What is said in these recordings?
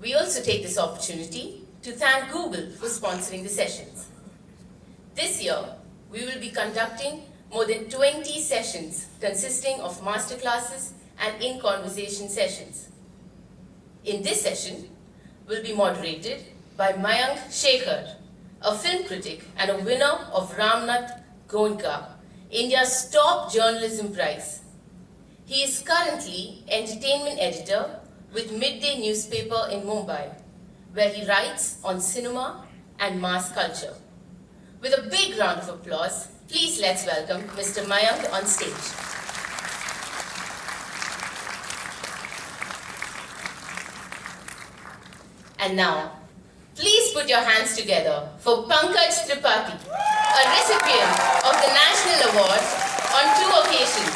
We also take this opportunity to thank Google for sponsoring the sessions. This year, we will be conducting more than 20 sessions consisting of masterclasses and in-conversation sessions. In this session, will be moderated by Mayank Shekhar, a film critic and a winner of Ramnath Goenka, India's top journalism prize. He is currently entertainment editor with Midday newspaper in Mumbai, where he writes on cinema and mass culture. With a big round of applause, please let's welcome Mr. Mayank on stage. And now, please put your hands together for Pankaj Tripathi, a recipient of the National Award on 2 occasions.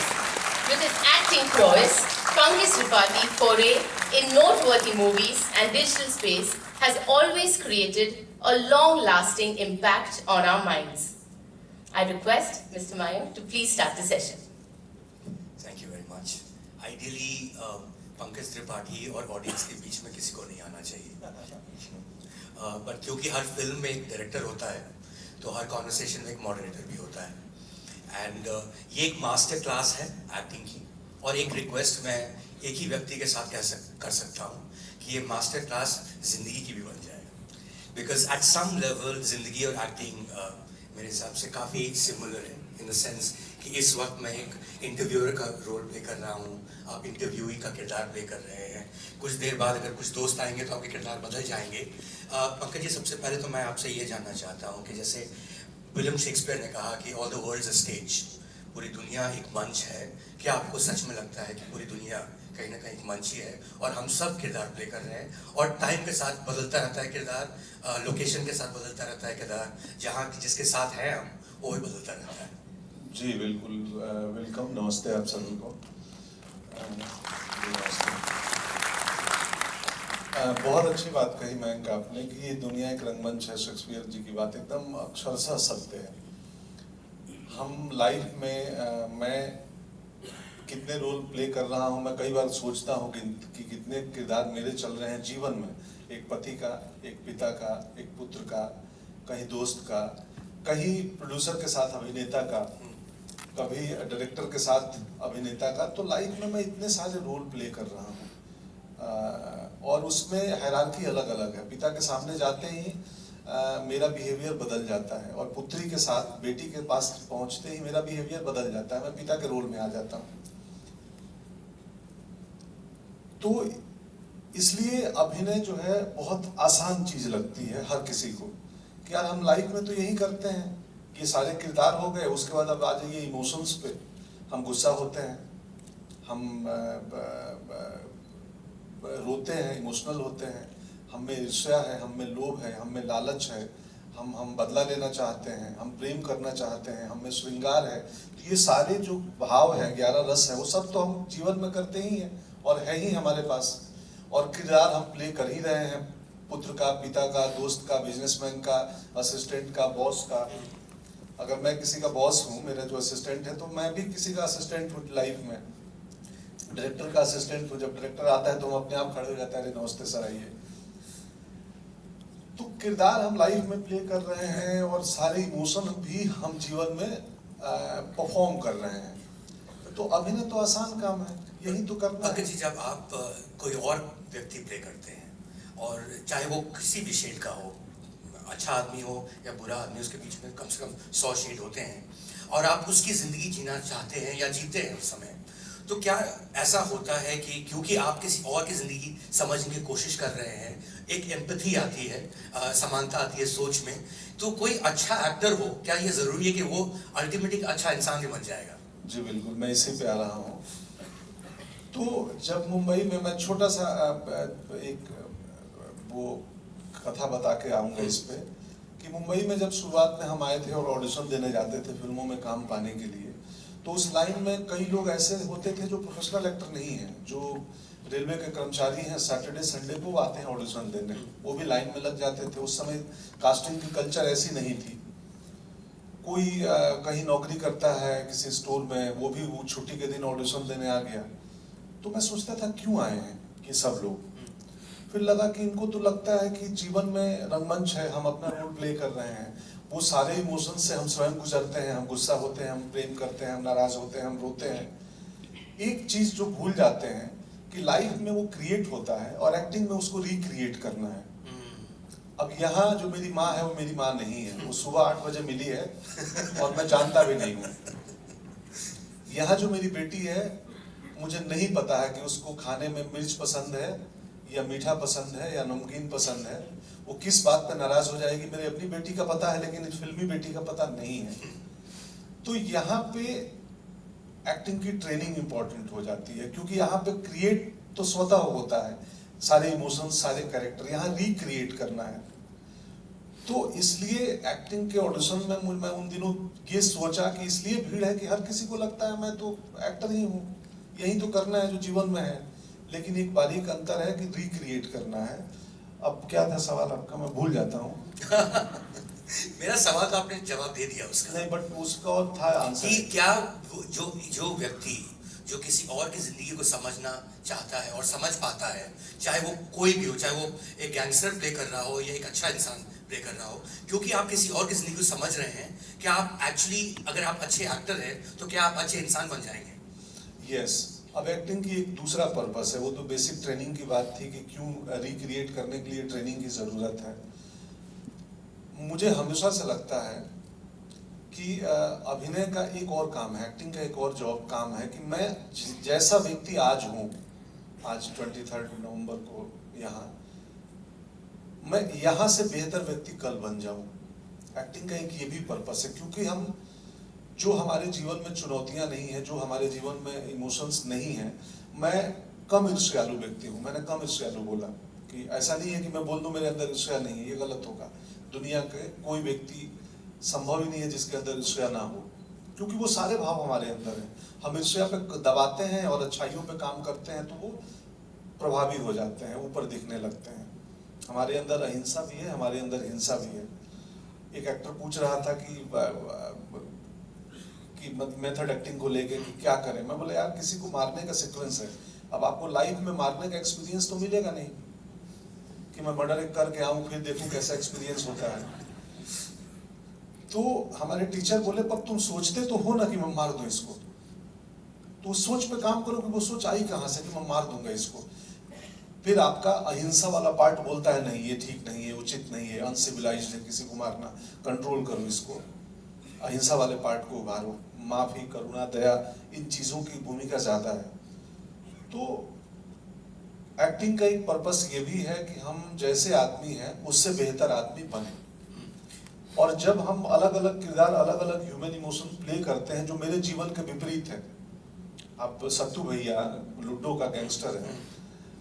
With his acting prowess, Pankaj Tripathi foray in noteworthy movies and digital space has always created a long-lasting impact on our minds. I request Mr. Mayank to please start the session. Thank you very much. Ideally, Pankaj Tripathi और audience के बीच में किसी को नहीं आना चाहिए, but क्योंकि हर film में एक डायरेक्टर होता है, तो हर कॉन्वर्सेशन में एक मॉडरेटर भी होता है। एंड ये एक मास्टर क्लास है एक्टिंग की, और एक रिक्वेस्ट मैं एक ही व्यक्ति के साथ कर सकता हूँ कि ये मास्टर क्लास जिंदगी की भी बन जाए, बिकॉज एट सम लेवल जिंदगी और एक्टिंग मेरे हिसाब से काफ़ी सिमिलर है, इन द सेंस कि इस वक्त मैं एक इंटरव्यूअर का रोल प्ले कर रहा हूँ, आप इंटरव्यूई का किरदार प्ले कर रहे हैं। कुछ देर बाद अगर कुछ दोस्त आएंगे तो आपके किरदार बदल जाएंगे। पंकज जी, सबसे पहले तो मैं आपसे ये जानना चाहता हूँ कि जैसे विलियम शेक्सपियर ने कहा कि all the world is a stage, पूरी दुनिया एक मंच है, क्या आपको सच में लगता है कि पूरी दुनिया कहीं ना कहीं एक मंच ही है और हम सब किरदार प्ले कर रहे हैं, और टाइम के साथ बदलता रहता है किरदार, लोकेशन के साथ बदलता रहता है किरदार, जहाँ जिसके साथ हैं हम वो भी बदलता रहता है? जी बिल्कुल, वेलकम, नमस्ते आप सभी को। बहुत अच्छी बात कही मयंक आपने कि ये दुनिया एक रंगमंच है। शेक्सपियर जी की बात एकदम अक्षरशः सत्य है। हम लाइफ में मैं कितने रोल प्ले कर रहा हूँ, मैं कई बार सोचता हूँ कि कितने किरदार मेरे चल रहे हैं जीवन में, एक पति का, एक पिता का, एक पुत्र का, कहीं दोस्त का, कहीं प्रोड्यूसर के साथ अभिनेता का, कभी डायरेक्टर के साथ अभिनेता का। तो लाइफ में मैं इतने सारे रोल प्ले कर रहा हूँ, और उसमें हायरार्की अलग अलग है। पिता के सामने जाते ही मेरा बिहेवियर बदल जाता है, और पुत्री के साथ, बेटी के पास पहुंचते ही मेरा बिहेवियर बदल जाता है, मैं पिता के रोल में आ जाता हूँ। तो इसलिए अभिनय जो है बहुत आसान चीज लगती है हर किसी को, कि यार हम लाइफ में तो यही करते हैं कि सारे किरदार हो गए, उसके बाद अब आ जाइए इमोशंस पे। हम गुस्सा होते हैं, हम रोते हैं, इमोशनल होते हैं, हम में ईर्ष्या है, हम में लोभ है, हम में लालच है, हम बदला लेना चाहते हैं, हम प्रेम करना चाहते हैं, हम में श्रृंगार है। तो ये सारे जो भाव है, 11 रस है, वो सब तो हम जीवन में करते ही हैं और है ही हमारे पास, और किरदार हम प्ले कर ही रहे हैं, पुत्र का, पिता का, दोस्त का, बिजनेसमैन का, असिस्टेंट का, बॉस का। अगर मैं किसी का बॉस हूँ, मेरा जो असिस्टेंट है, तो मैं भी किसी का असिस्टेंट हूँ लाइफ में, डायरेक्टर का असिस्टेंट हूँ। जब डायरेक्टर आता है तो हम अपने आप खड़े हो जाते हैं, अरे नमस्ते सर आइए। तो किरदार हम लाइफ में प्ले कर रहे हैं, और सारे इमोशन भी हम जीवन में परफॉर्म कर रहे हैं। तो अभिनय तो आसान काम है, यही तो करना है। जी, जब आप कोई और व्यक्ति प्ले करते हैं, और चाहे वो किसी भी शेड का हो, अच्छा आदमी हो या बुरा आदमी, उसके बीच में कम से कम 100 शेड होते हैं, और आप उसकी ज़िंदगी जीना चाहते हैं या जीते हैं उस समय, तो क्या ऐसा होता है कि क्योंकि आप किसी और की ज़िंदगी समझने की कोशिश कर रहे हैं, एक एम्पैथी आती है, समानता आती है सोच में, तो कोई अच्छा एक्टर हो, क्या ये ज़रूरी है कि वो अल्टीमेटली अच्छा इंसान भी बन जाएगा? जी बिल्कुल, मैं इसी पे आ रहा हूँ। तो जब मुंबई में, मैं छोटा सा एक वो कथा बता के आऊँगा इस पे, कि मुंबई में जब शुरुआत में हम आए थे और ऑडिशन देने जाते थे फिल्मों में काम पाने के लिए, तो उस लाइन में कई लोग ऐसे होते थे जो प्रोफेशनल एक्टर नहीं हैं, जो रेलवे के कर्मचारी हैं, सैटरडे संडे को आते हैं ऑडिशन देने, वो भी लाइन में लग जाते थे। उस समय कास्टिंग की कल्चर ऐसी नहीं थी। कोई कहीं नौकरी करता है किसी स्टोर में, वो भी वो छुट्टी के दिन ऑडिशन देने आ गया। तो मैं सोचता था क्यों आए हैं कि सब लोग। फिर लगा कि इनको तो लगता है कि जीवन में रंगमंच है, हम अपना रोल प्ले कर रहे हैं, वो सारे इमोशंस से हम स्वयं गुजरते हैं, हम गुस्सा होते हैं, हम प्रेम करते हैं, हम नाराज होते हैं, हम रोते हैं। एक चीज जो भूल जाते हैं कि लाइफ में वो क्रिएट होता है और एक्टिंग में उसको रिक्रिएट करना है। अब यहाँ जो मेरी माँ है वो मेरी माँ नहीं है, वो सुबह 8 बजे मिली है और मैं जानता भी नहीं हूँ। यहाँ जो मेरी बेटी है, मुझे नहीं पता है कि उसको खाने में मिर्च पसंद है या मीठा पसंद है या नमकीन पसंद है, वो किस बात पे नाराज हो जाएगी मेरी अपनी बेटी का पता है, लेकिन फिल्मी बेटी का पता नहीं है। तो यहाँ पे एक्टिंग की ट्रेनिंग इंपॉर्टेंट हो जाती है, क्योंकि यहाँ पे क्रिएट तो स्वतः होता है, सारे इमोशंस, सारे कैरेक्टर, यहाँ रिक्रिएट करना है। तो इसलिए एक्टिंग के ऑडिशन में मैं उन दिनों ये सोचा कि इसलिए भीड़ है कि हर किसी को लगता है मैं तो एक्टर ही हूँ, यही तो करना है जो जीवन में है, लेकिन एक बारीक अंतर है कि रिक्रिएट करना है। अब क्या था सवाल आपका, मैं भूल जाता हूँ। मेरा सवाल तो आपने जवाब दे दिया उसका। नहीं, बट उसका और था आंसर कि क्या जो व्यक्ति जो किसी और की जिंदगी को समझना चाहता है और समझ पाता है, चाहे वो कोई भी हो, चाहे वो एक गैंगस्टर प्ले कर रहा हो या एक अच्छा इंसान प्ले कर रहा हो, क्योंकि आप किसी और की जिंदगी को समझ रहे हैं, क्या आप एक्चुअली, अगर आप अच्छे एक्टर हैं तो क्या आप अच्छे इंसान बन जाएंगे? यस। अब एक्टिंग की एक दूसरा पर्पस है, वो तो बेसिक ट्रेनिंग की बात थी कि क्यों रिक्रिएट करने के लिए ट्रेनिंग की जरूरत है। मुझे हमेशा से लगता है कि अभिनय का एक और काम है, एक्टिंग का एक और जॉब काम है कि मैं जैसा व्यक्ति आज हूँ, आज 23 नवंबर को यहाँ, मैं यहाँ से बेहतर व्यक्ति कल बन जाऊँ। एक्टिंग का एक ये भी पर्पस है, क्योंकि हम जो हमारे जीवन में चुनौतियां नहीं है, जो हमारे जीवन में इमोशंस नहीं है, मैं कम ईर्ष्यालु व्यक्ति हूँ। मैंने कम ईर्ष्यालु बोला कि ऐसा नहीं है कि मैं बोल दूं मेरे अंदर ईर्ष्या नहीं है, ये गलत होगा। दुनिया के कोई व्यक्ति संभव ही नहीं है जिसके अंदर ईर्ष्या ना हो, क्योंकि वो सारे भाव हमारे अंदर हैं। हम ईर्ष्या पे दबाते हैं और अच्छाइयों पे काम करते हैं तो वो प्रभावी हो जाते हैं, ऊपर दिखने लगते हैं। हमारे अंदर अहिंसा भी है, हमारे अंदर हिंसा भी है। एक एक्टर पूछ रहा था कि मेथड एक्टिंग को लेके कि क्या करें। मैं बोला यार, किसी को मारने का सीक्वेंस है, अब आपको लाइफ में मारने का एक्सपीरियंस तो मिलेगा नहीं कि मैं मर्डर करके आऊं फिर देखूं कैसा एक्सपीरियंस होता है। तो हमारे टीचर बोले पर तुम सोचते तो हो ना कि मैं मार दूं इसको, तो उस सोच पे काम करो कि वो सोच आई कहां से कि मैं मार दूंगा इसको। फिर आपका अहिंसा वाला पार्ट बोलता है नहीं ये ठीक नहीं है, उचित नहीं है, अनसिविलाइज्ड है किसी को मारना, कंट्रोल करो इसको। अहिंसा वाले पार्ट को उभारो, माफी, करुणा, दया, इन चीजों की भूमिका ज्यादा है। तो एक्टिंग का एक पर्पस ये भी है कि हम जैसे आदमी हैं उससे बेहतर आदमी बने। और जब हम अलग अलग किरदार, अलग अलग ह्यूमन इमोशन प्ले करते हैं जो मेरे जीवन के विपरीत है, आप सत्तू भैया लूडो का गैंगस्टर है,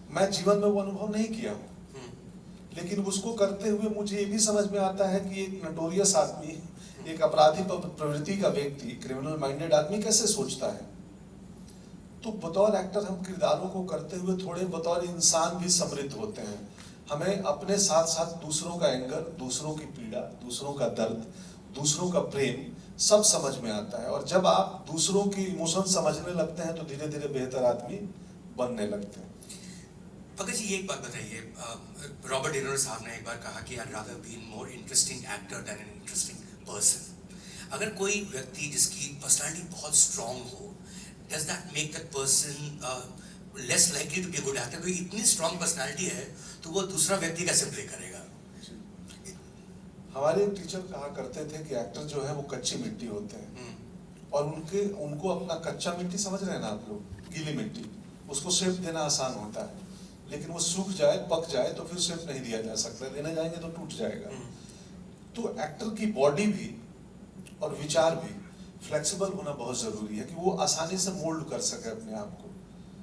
मैं जीवन में वो अनुभव नहीं किया हूँ, लेकिन उसको करते हुए मुझे ये भी समझ में आता है कि एक नटोरियस आदमी, एक अपराधी प्रवृत्ति का व्यक्ति, क्रिमिनल माइंडेड आदमी कैसे सोचता है। तो बतौर एक्टर हम किरदारों को करते हुए थोड़े बतौर इंसान भी समृद्ध होते हैं। हमें अपने साथ साथ दूसरों का एंगर, दूसरों की पीड़ा, दूसरों का दर्द, दूसरों का प्रेम सब समझ में आता है। और जब आप दूसरों की इमोशन समझने लगते हैं तो धीरे धीरे बेहतर आदमी बनने लगते हैं। पंकज जी, एक बात बताइए, रॉबर्ट डे निरो साहब ने एक बार कहा कि I'd rather be more interesting actor than an interesting person। अगर कोई व्यक्ति जिसकी पर्सनालिटी बहुत स्ट्रॉन्ग हो, does that make that person less likely to be a good actor? कोई इतनी स्ट्रॉन्ग पर्सनालिटी है तो वो दूसरा व्यक्ति कैसे प्ले करेगा? हमारे टीचर कहा करते थे कि एक्टर जो है वो कच्ची मिट्टी होते हैं, और उनको अपना कच्चा मिट्टी समझ रहे हैं ना आप लोग, गीली मिट्टी, उसको शेप देना आसान होता है, लेकिन वो सूख जाए, पक जाए तो फिर शेप नहीं दिया जा सकता, देने जाएंगे तो टूट जाएगा। तो एक्टर की बॉडी भी और विचार भी फ्लेक्सिबल होना बहुत जरूरी है कि वो आसानी से मोल्ड कर सके अपने आप को।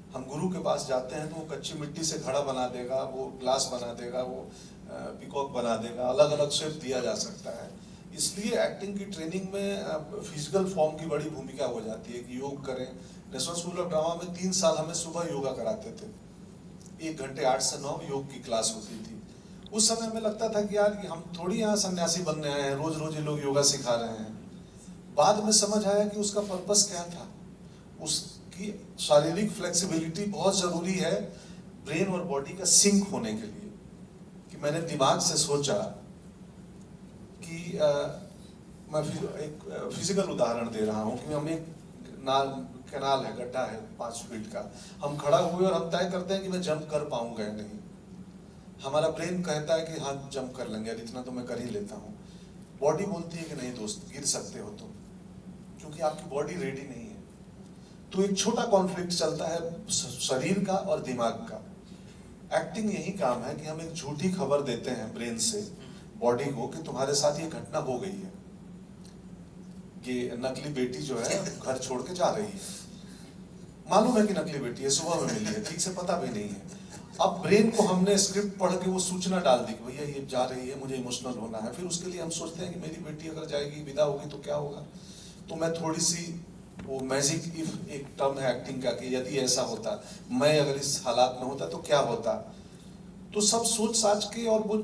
हम गुरु के पास जाते हैं तो वो कच्ची मिट्टी से घड़ा बना देगा, वो ग्लास बना देगा, वो पिकॉक बना देगा, अलग अलग शेप दिया जा सकता है। इसलिए एक्टिंग की ट्रेनिंग में फिजिकल फॉर्म की बड़ी भूमिका हो जाती है कि योग करें। नेशनल स्कूल ऑफ ड्रामा में 3 साल हमें सुबह योगा कराते थे, 1 घंटे 8 से 9 योग की क्लास होती थी। उस समय हमें लगता था कि यार हम थोड़ी यहाँ सन्यासी बनने आए हैं, रोज रोज ये लोग योगा सिखा रहे हैं। बाद में समझ आया कि उसका पर्पस क्या था। उसकी शारीरिक फ्लेक्सिबिलिटी बहुत जरूरी है ब्रेन और बॉडी का सिंक होने के लिए, कि मैंने दिमाग से सोचा कि मैं एक फिजिकल उदाहरण दे रहा हूँ कि हम एक कैनाल है, गड्ढा है 5 फीट का, हम खड़ा हुए और हम तय करते हैं कि मैं जंप कर पाऊंगा या नहीं। हमारा ब्रेन कहता है कि हाँ जंप कर लेंगे, इतना तो मैं कर ही लेता हूँ। बॉडी बोलती है कि नहीं दोस्त, गिर सकते हो तुम, क्योंकि आपकी बॉडी रेडी नहीं है। तो एक छोटा कॉन्फ्लिक्ट चलता है शरीर का और दिमाग का। एक्टिंग यही काम है कि हम एक झूठी खबर देते हैं ब्रेन से बॉडी को कि तुम्हारे साथ ये घटना हो गई है, ये नकली बेटी जो है घर छोड़ के जा रही है, मालूम है कि नकली बेटी है, सुबह में मिली है, ठीक से पता भी नहीं है। अब ब्रेन को हमने स्क्रिप्ट पढ़ के वो सूचना डाल दी कि भैया ये जा रही है, मुझे इमोशनल होना है। फिर उसके लिए हम सोचते हैं कि मेरी बेटी अगर जाएगी, विदा होगी तो क्या होगा। तो मैं थोड़ी सी वो मैजिक इफ एक टर्म है एक्टिंग का कि यदि ऐसा होता, मैं अगर इस हालात में होता तो क्या होता। तो सब सोच साच के और वो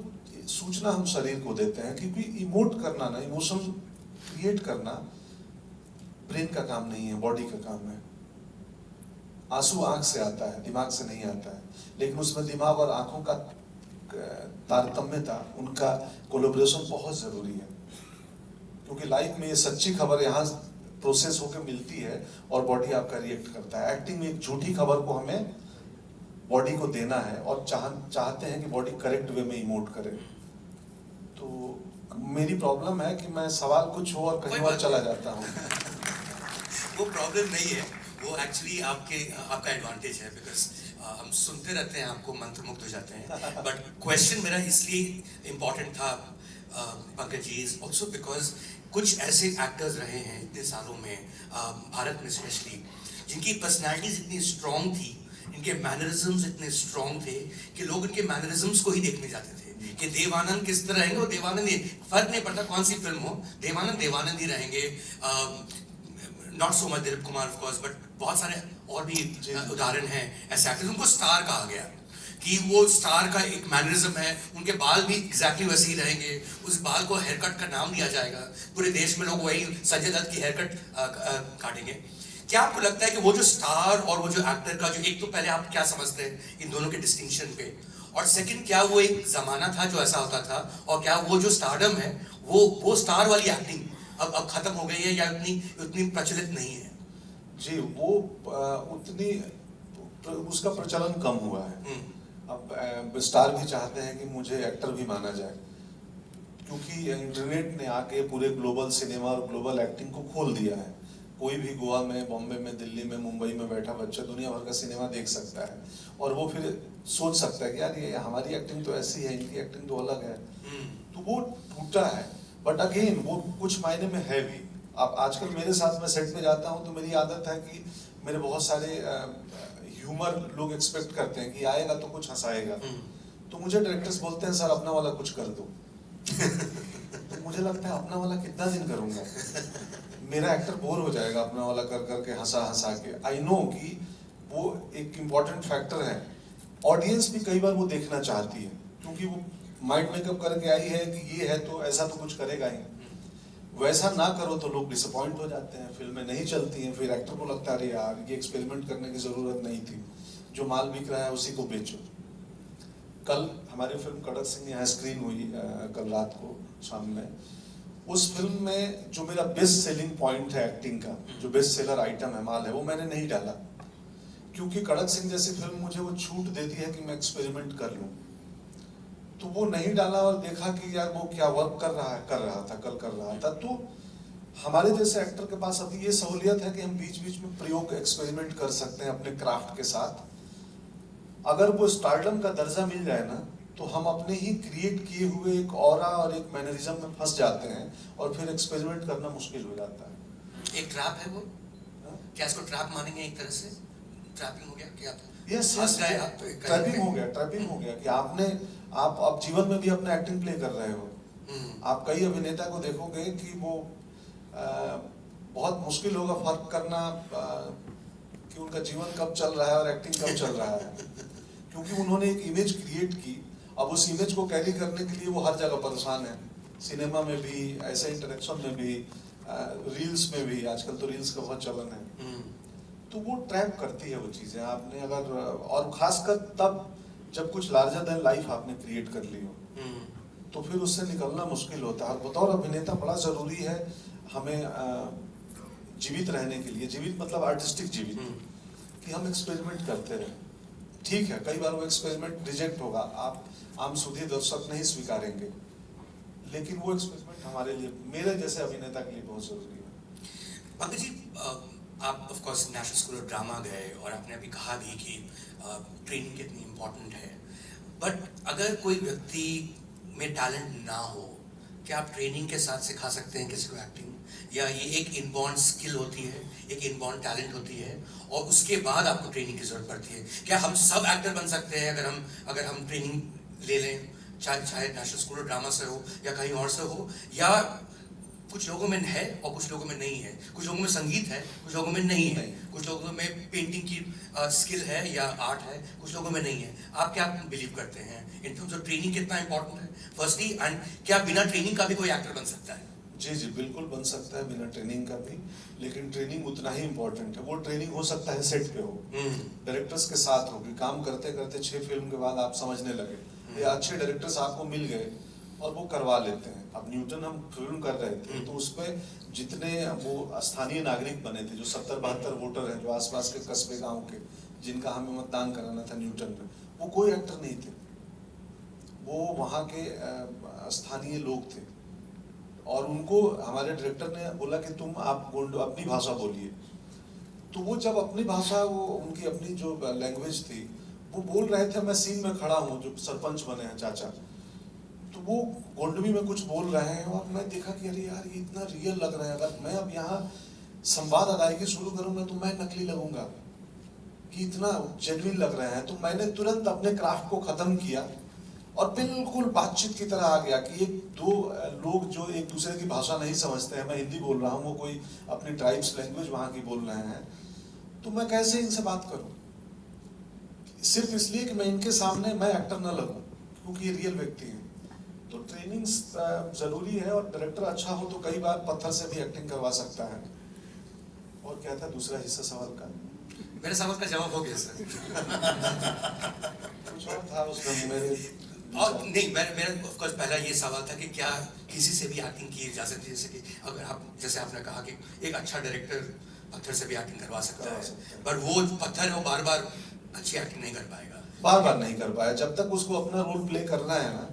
सूचना हम शरीर को देते हैं, क्योंकि इमोट करना ना, इमोशन क्रिएट करना ब्रेन का काम नहीं है, बॉडी का काम है। आंसू आंख से आता है, दिमाग से नहीं आता है, लेकिन उसमें दिमाग और आंखों का तारतम्यता, उनका कोलैबोरेशन बहुत जरूरी है। क्योंकि लाइफ में ये सच्ची खबर यहाँ प्रोसेस होकर मिलती है और बॉडी आपका रिएक्ट करता है। एक्टिंग में एक झूठी खबर को हमें बॉडी को देना है और चाहते हैं कि बॉडी करेक्ट वे में इमोट करे। तो मेरी प्रॉब्लम है कि मैं सवाल कुछ हो और कहीं और चला जाता हूँ। वो प्रॉब्लम नहीं है, वो एक्चुअली आपका एडवांटेज है, बिकॉज हम सुनते रहते हैं, आपको मंत्रमुग्ध हो जाते हैं। बट क्वेश्चन मेरा इसलिए इम्पोर्टेंट था Pankaj ji, is also because कुछ ऐसे एक्टर्स रहे हैं इतने सालों में, भारत में स्पेशली, जिनकी पर्सनैलिटीज इतनी स्ट्रॉन्ग थी, इनके मैनरिज्म्स इतने स्ट्रॉन्ग थे कि लोग इनके मैनरिज्म्स को ही देखने जाते थे कि देवानंद किस तरह रहेंगे, और देवानंद ही, फर्क नहीं पड़ता कौन सी फिल्म हो, देवानंद ही रहेंगे। Not so much Dilip Kumar of course, but बहुत सारे और भी उदाहरण हैं ऐसे एक्टर्स। उनको स्टार कहा गया कि वो स्टार का एक मैनरिज्म है, उनके बाल भी एग्जैक्टली वैसे ही रहेंगे, उस बाल को हेयर कट का नाम दिया जाएगा, पूरे देश में लोग वही संजय दत्त की हेयर कट काटेंगे। क्या आपको लगता है कि वो जो स्टार और वो जो एक्टर का जो, एक तो पहले आप क्या समझते हैं इन दोनों के डिस्टिंक्शन पे, और सेकंड क्या वो एक जमाना था जो ऐसा होता था, और क्या वो जो स्टारडम है वो स्टार वाली एक्टिंग अब खत्म हो गई है या उतनी प्रचलित नहीं है? जी, वो उतनी उसका प्रचलन कम हुआ है। अब स्टार भी चाहते हैं कि मुझे एक्टर भी माना जाए, क्योंकि इंटरनेट ने आके पूरे ग्लोबल सिनेमा और ग्लोबल एक्टिंग को खोल दिया है। कोई भी गोवा में, बॉम्बे में, दिल्ली में, मुंबई में बैठा बच्चा दुनिया भर का सिनेमा देख सकता है, और वो फिर सोच सकता है कि यार ये हमारी एक्टिंग तो ऐसी है, इनकी एक्टिंग तो अलग है। तो वो टूटा है, बट अगेन वो कुछ मायने में है भी। अब आजकल मेरे साथ में सेट पे जाता हूँ तो मेरी आदत है कि मेरे बहुत सारे ह्यूमर लोग एक्सपेक्ट करते हैं कि आएगा तो कुछ हंसाएगा। तो मुझे डायरेक्टर्स बोलते हैं सर अपना वाला कुछ कर दो। तो मुझे लगता है अपना वाला कितना दिन करूंगा, मेरा एक्टर बोर हो जाएगा अपना वाला कर करके, हंसा के। आई नो कि वो एक इम्पॉर्टेंट फैक्टर है। ऑडियंस भी कई बार वो देखना चाहती है, क्योंकि वो माइंड मेकअप करके आई है कि ये है तो ऐसा तो कुछ करेगा ही। वैसा ना करो तो लोग डिसअपॉइंट हो जाते हैं, फिल्में नहीं चलती हैं, फिर एक्टर को लगता है अरे यार ये एक्सपेरिमेंट करने की जरूरत नहीं थी, जो माल बिक रहा है उसी को बेचो। कल हमारी फिल्म कड़क सिंह यहाँ स्क्रीन हुई कल रात को शाम में। उस फिल्म में जो मेरा बेस्ट सेलिंग पॉइंट है एक्टिंग का, जो बेस्ट सेलर आइटम है, माल है, वो मैंने नहीं डाला, क्योंकि कड़क सिंह जैसी फिल्म मुझे वो छूट देती है कि मैं एक्सपेरिमेंट कर लूं। तो वो नहीं डाला और देखा कि यार वो क्या वर्क कर रहा था। तो हमारे जैसे एक्टर के पास अभी ये सहूलियत है कि हम बीच बीच में प्रयोग, एक्सपेरिमेंट कर सकते हैं अपने क्राफ्ट के साथ। अगर वो स्टारडम का दर्जा मिल जाए ना, तो हम अपने ही क्रिएट किए हुए एक ऑरा और एक मैनरिज्म में फंस जाते हैं, और फिर एक्सपेरिमेंट करना मुश्किल हो जाता है। एक ट्रैप है वो, क्या इसको ट्रैप मानेंगे एक तरह से? ट्रैपिंग हो गया क्या? यस, ट्रैपिंग हो गया कि आप अब जीवन में भी अपना एक्टिंग प्ले कर रहे हो। आप कई अभिनेता को देखोगे कि वो बहुत मुश्किल होगा फर्क करना कि उनका जीवन कब चल रहा है और एक्टिंग कब चल रहा है, क्योंकि उन्होंने एक इमेज क्रिएट की। अब उस इमेज को कैरी करने के लिए वो हर जगह परेशान है, सिनेमा में भी, ऐसे इंटरेक्शन में भी, रील्स में भी। आजकल तो रील्स का बहुत चलन है। तो वो ट्रैप करती है वो चीज़ें। आपने अगर, और खासकर तब जब कुछ लार्जर देन लाइफ आपने क्रिएट कर ली हो, तो फिर उससे निकलना मुश्किल होता है। बतौर अभिनेता बड़ा ज़रूरी है हमें जीवित रहने के लिए, जीवित मतलब आर्टिस्टिक जीवित, कि हम एक्सपेरिमेंट करते रहें। ठीक है, कई बार वो एक्सपेरिमेंट रिजेक्ट होगा, आप आम सुधी दर्शक नहीं स्वीकारेंगे, लेकिन वो एक्सपेरिमेंट हमारे लिए, मेरे जैसे अभिनेता के लिए बहुत ज़रूरी है। पंकज जी, आप of course national school of drama गए और आपने अभी कहा भी कि ट्रेनिंग कितनी इम्पोर्टेंट है, बट अगर कोई व्यक्ति में टैलेंट ना हो, क्या आप ट्रेनिंग के साथ सिखा सकते हैं किसी को एक्टिंग? या ये एक इनबॉर्न स्किल होती है, एक इनबॉर्न टैलेंट होती है और उसके बाद आपको ट्रेनिंग की जरूरत पड़ती है? क्या हम सब एक्टर बन सकते हैं अगर हम ट्रेनिंग ले लें, चाहे नेशनल स्कूल ऑफ ड्रामा से हो या कहीं और से हो? या कुछ लोगों में है और कुछ लोगों में नहीं है, कुछ लोगों में संगीत है, कुछ लोगों में नहीं है, कुछ लोगों में पेंटिंग की स्किल है या आर्ट है, कुछ लोगों में नहीं है? आप क्या बिलीव करते हैं इन टर्म्स ऑफ ट्रेनिंग कितना इंपॉर्टेंट है फर्स्टली, एंड क्या बिना ट्रेनिंग का भी कोई एक्टर बन सकता है? जी जी, बिल्कुल बन सकता है बिना ट्रेनिंग का भी, लेकिन ट्रेनिंग उतना ही इम्पोर्टेंट है। वो ट्रेनिंग हो सकता है सेट पे हो, डायरेक्टर्स के साथ हो, कि काम करते करते 6 फिल्म के बाद आप समझने लगे, या अच्छे डायरेक्टर्स आपको मिल गए और वो करवा लेते हैं। अब न्यूटन हम फिल्म कर रहे थे, तो उसमें जितने वो स्थानीय नागरिक बने थे, जो 70-72 वोटर हैं, जो आसपास के कस्बे गांव के, जिनका हमें मतदान कराना था न्यूटन में, वो कोई एक्टर नहीं थे, वो वहाँ के स्थानीय लोग थे। और उनको हमारे डायरेक्टर ने बोला कि तुम आप अपनी भाषा बोलिए। तो वो जब अपनी भाषा, वो उनकी अपनी जो लैंग्वेज थी वो बोल रहे थे, मैं सीन में खड़ा हूँ, जो सरपंच बने हैं चाचा, तो वो गोंडवी में कुछ बोल रहे हैं और मैं देखा कि अरे यार ये इतना रियल लग रहा है, अगर मैं अब यहाँ संवाद अदायगी शुरू करूँगा तो मैं नकली लगूंगा, कि इतना जेन्युइन लग रहे हैं। तो मैंने तुरंत अपने क्राफ्ट को खत्म किया और बिल्कुल बातचीत की तरह आ गया कि एक दो लोग जो एक दूसरे की भाषा नहीं समझते हैं, मैं हिंदी बोल रहा हूँ, वो कोई अपनी ट्राइब्स लैंग्वेज वहाँ की बोल रहे हैं, तो मैं कैसे इनसे बात करूँ, सिर्फ इसलिए कि मैं इनके सामने मैं एक्टर न लगूं, क्योंकि ये रियल व्यक्ति हैं। तो ट्रेनिंग जरूरी है, और डायरेक्टर अच्छा हो तो कई बार पत्थर से भी एक्टिंग करवा सकता है। और क्या था दूसरा हिस्सा सवाल का? मेरे सवाल का जवाब हो गया सर। कुछ और था उसमें मेरे, और नहीं, मेरा ऑफ कोर्स पहला ये सवाल था कि क्या किसी से भी एक्टिंग की जा सकती है, जैसे कि अगर आप, जैसे आपने कहा कि एक अच्छा डायरेक्टर पत्थर से भी एक्टिंग करवा सकता है, पर वो पत्थर है, वो बार बार अच्छी एक्टिंग नहीं कर पाएगा, बार बार नहीं कर पाया। जब तक उसको अपना रोल प्ले करना है ना,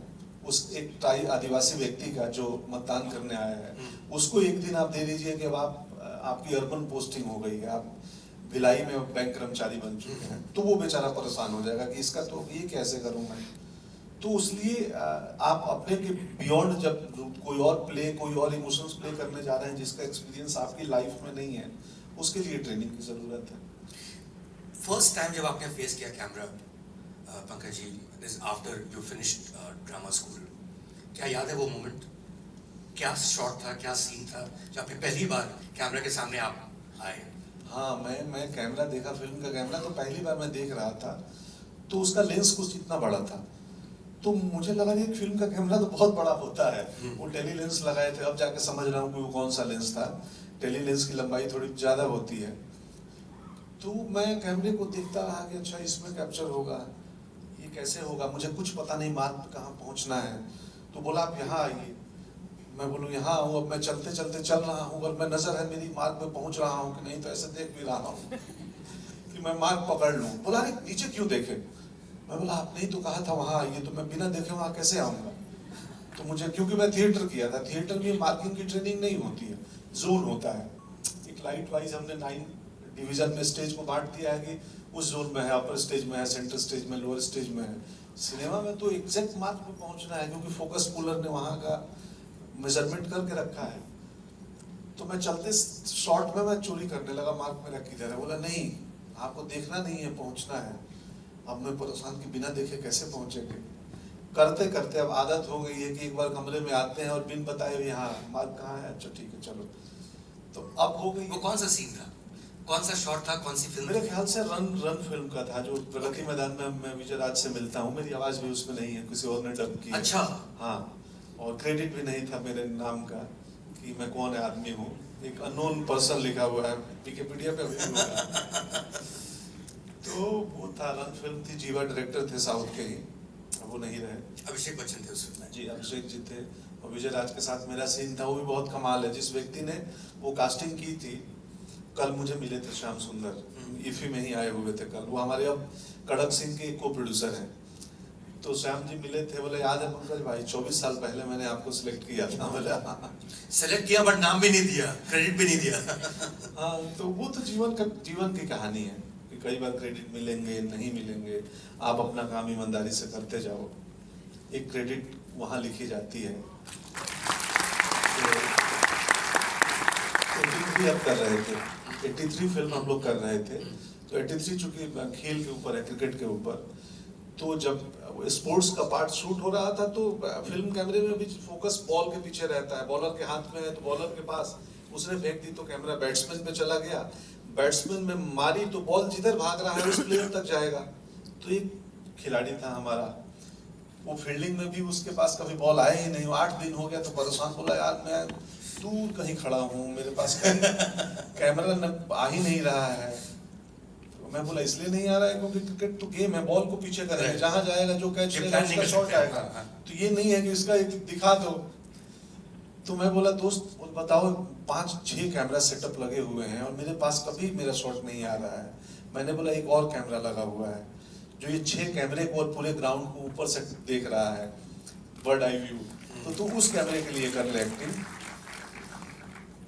उस एक टाई आदिवासी व्यक्ति का जो मतदान करने आया है, उसको एक दिन आप दे दीजिए कि अब आपकी अर्बन पोस्टिंग हो गई है, आप भिलाई में बैंक कर्मचारी बन चुके हैं, तो वो बेचारा परेशान हो जाएगा कि इसका तो ये कैसे करूं मैं। तो इसलिए आप अपने के बियॉन्ड, जब कोई और प्ले, कोई और इमोशंस प्ले करने जा रहे हैं जिसका एक्सपीरियंस आपकी लाइफ में नहीं है, उसके लिए ट्रेनिंग की जरूरत है। फर्स्ट टाइम जब आपने फेस किया camera, Pankaj ji, this after you finished drama school, क्या याद है वो मोमेंट? क्या शॉट था, क्या सीन था जब आपने पहली बार कैमरा के सामने आप आए? हाँ, मैं कैमरा देखा, फिल्म का कैमरा तो पहली बार मैं देख रहा था, तो उसका लेंस कुछ इतना बड़ा था, तो मुझे लगा कि फिल्म का कैमरा तो बहुत बड़ा होता है। वो टेली लेंस लगाए थे, अब जाके समझ रहा हूँ कि वो कौन सा लेंस था। टेली लेंस की लंबाई थोड़ी ज्यादा होती है। तो मैं कैमरे को देखता रहा कि अच्छा इसमें कैप्चर होगा, ये कैसे होगा, मुझे कुछ पता नहीं मार्ग पे कहाँ पहुँचना है। तो बोला आप यहाँ आइए, मैं बोलूँ यहाँ आऊँ, अब मैं चलते चलते चल रहा हूँ और मैं नजर है मेरी मार्ग पे पहुँच रहा हूँ कि नहीं, तो ऐसे देख भी रहा हूँ कि मैं मार्ग पकड़ लूँ। बोला अरे नीचे क्यों देखे? मैं बोला आपने ही तो कहा था वहाँ आइए, तो मैं बिना देखे वहाँ कैसे आऊँगा? तो मुझे, क्योंकि मैं थिएटर किया था, थिएटर में मार्किंग की ट्रेनिंग नहीं होती है, जोन होता है। एक लाइट वाइज हमने 9 डिवीजन में स्टेज को बांट दिया है कि उस जोन में है, अपर स्टेज में है, सेंटर स्टेज में, लोअर स्टेज में है। सिनेमा में तो एग्जैक्ट मार्क पे पहुंचना है, क्योंकि फोकस पुलर ने वहाँ का मेजरमेंट करके रखा है। तो मैं चलते शॉट में मैं चोरी करने लगा, मार्क मेरा किधर है? बोला नहीं, आपको देखना नहीं है, पहुंचना है। अब मैं परेशान कि बिना देखे कैसे पहुंचेंगे। करते करते अब आदत हो गई है कि एक बार कमरे में आते हैं और बिन बताए यहाँ मार्क कहाँ है, अच्छा ठीक है चलो। तो अब हो गई। वो कौन सा सीन था, कौन सा शॉट था, कौन सी फिल्म? मेरे ख्याल से रन फिल्म का था, जो प्रगति मैदान में मैं विजय राज से मिलता हूँ। मेरी आवाज भी उसमें नहीं है, किसी और ने डब की। अच्छा। हाँ, और क्रेडिट भी नहीं था मेरे नाम का कि मैं कौन आदमी हूँ। एक अननोन पर्सन लिखा हुआ है विकिपीडिया पे, अभी भी होगा। तो वो था, रन फिल्म थी, जीवा डायरेक्टर थे साउथ के ही, वो नहीं रहे। अभिषेक बच्चन थे उस फिल्म में। जी, अभिषेक जी थे और विजय राज के साथ मेरा सीन था, वो भी बहुत कमाल है। जिस व्यक्ति ने वो कास्टिंग की थी, कल मुझे मिले थे श्याम सुंदर, इफी में ही आए हुए थे कल। वो हमारे अब कड़क सिंह के को प्रोड्यूसर हैं। तो श्याम जी मिले थे, बोले याद है पंकज भाई 24 साल पहले मैंने आपको सिलेक्ट किया था। बोले हाँ। सेलेक्ट किया बट नाम भी नहीं दिया, क्रेडिट भी नहीं दिया। हाँ, तो वो तो जीवन की कहानी है कि कई बार क्रेडिट मिलेंगे, नहीं मिलेंगे, आप अपना काम ईमानदारी से करते जाओ, एक क्रेडिट वहाँ लिखी जाती है। तो 83 अब कर रहे थे, 83 फिल्म हम लोग कर रहे थे। तो 83 चूंकि खेल के ऊपर है, क्रिकेट के ऊपर, तो जब स्पोर्ट्स का पार्ट शूट हो रहा था तो फिल्म कैमरे में भी फोकस बॉल के पीछे रहता है। बॉलर के हाथ में है तो बॉलर के पास, उसने फेंक दी तो कैमरा बैट्समैन पे चला गया, बैट्समैन में मारी तो बॉल जिधर भाग रहा है उस प्लेयर तक जाएगा। तो एक खिलाड़ी था हमारा, वो फील्डिंग में भी उसके पास कभी बॉल आया ही नहीं। 8 दिन हो गया तो परेशान, बोला यार मैं दूर कहीं खड़ा हूँ, मेरे पास कैमरा आ ही नहीं रहा है। मैं बोला इसलिए नहीं आ रहा है क्योंकि क्रिकेट तो गेम है, बॉल को पीछे करेंगे, जहां जाएगा जो कैच लेगा उसका शॉट आएगा। तो ये नहीं है कि इसका एक दिखा दो। तो मैं बोला दोस्त बताओ, 5-6 कैमरा सेटअप लगे हुए हैं और मेरे पास कभी मेरा शॉट नहीं आ रहा है। मैंने बोला एक और कैमरा लगा हुआ है जो ये 6 कैमरे को और पूरे ग्राउंड को ऊपर से देख रहा है, बर्ड आई व्यू, तो तू उस कैमरे के लिए कर ले एक्टिंग।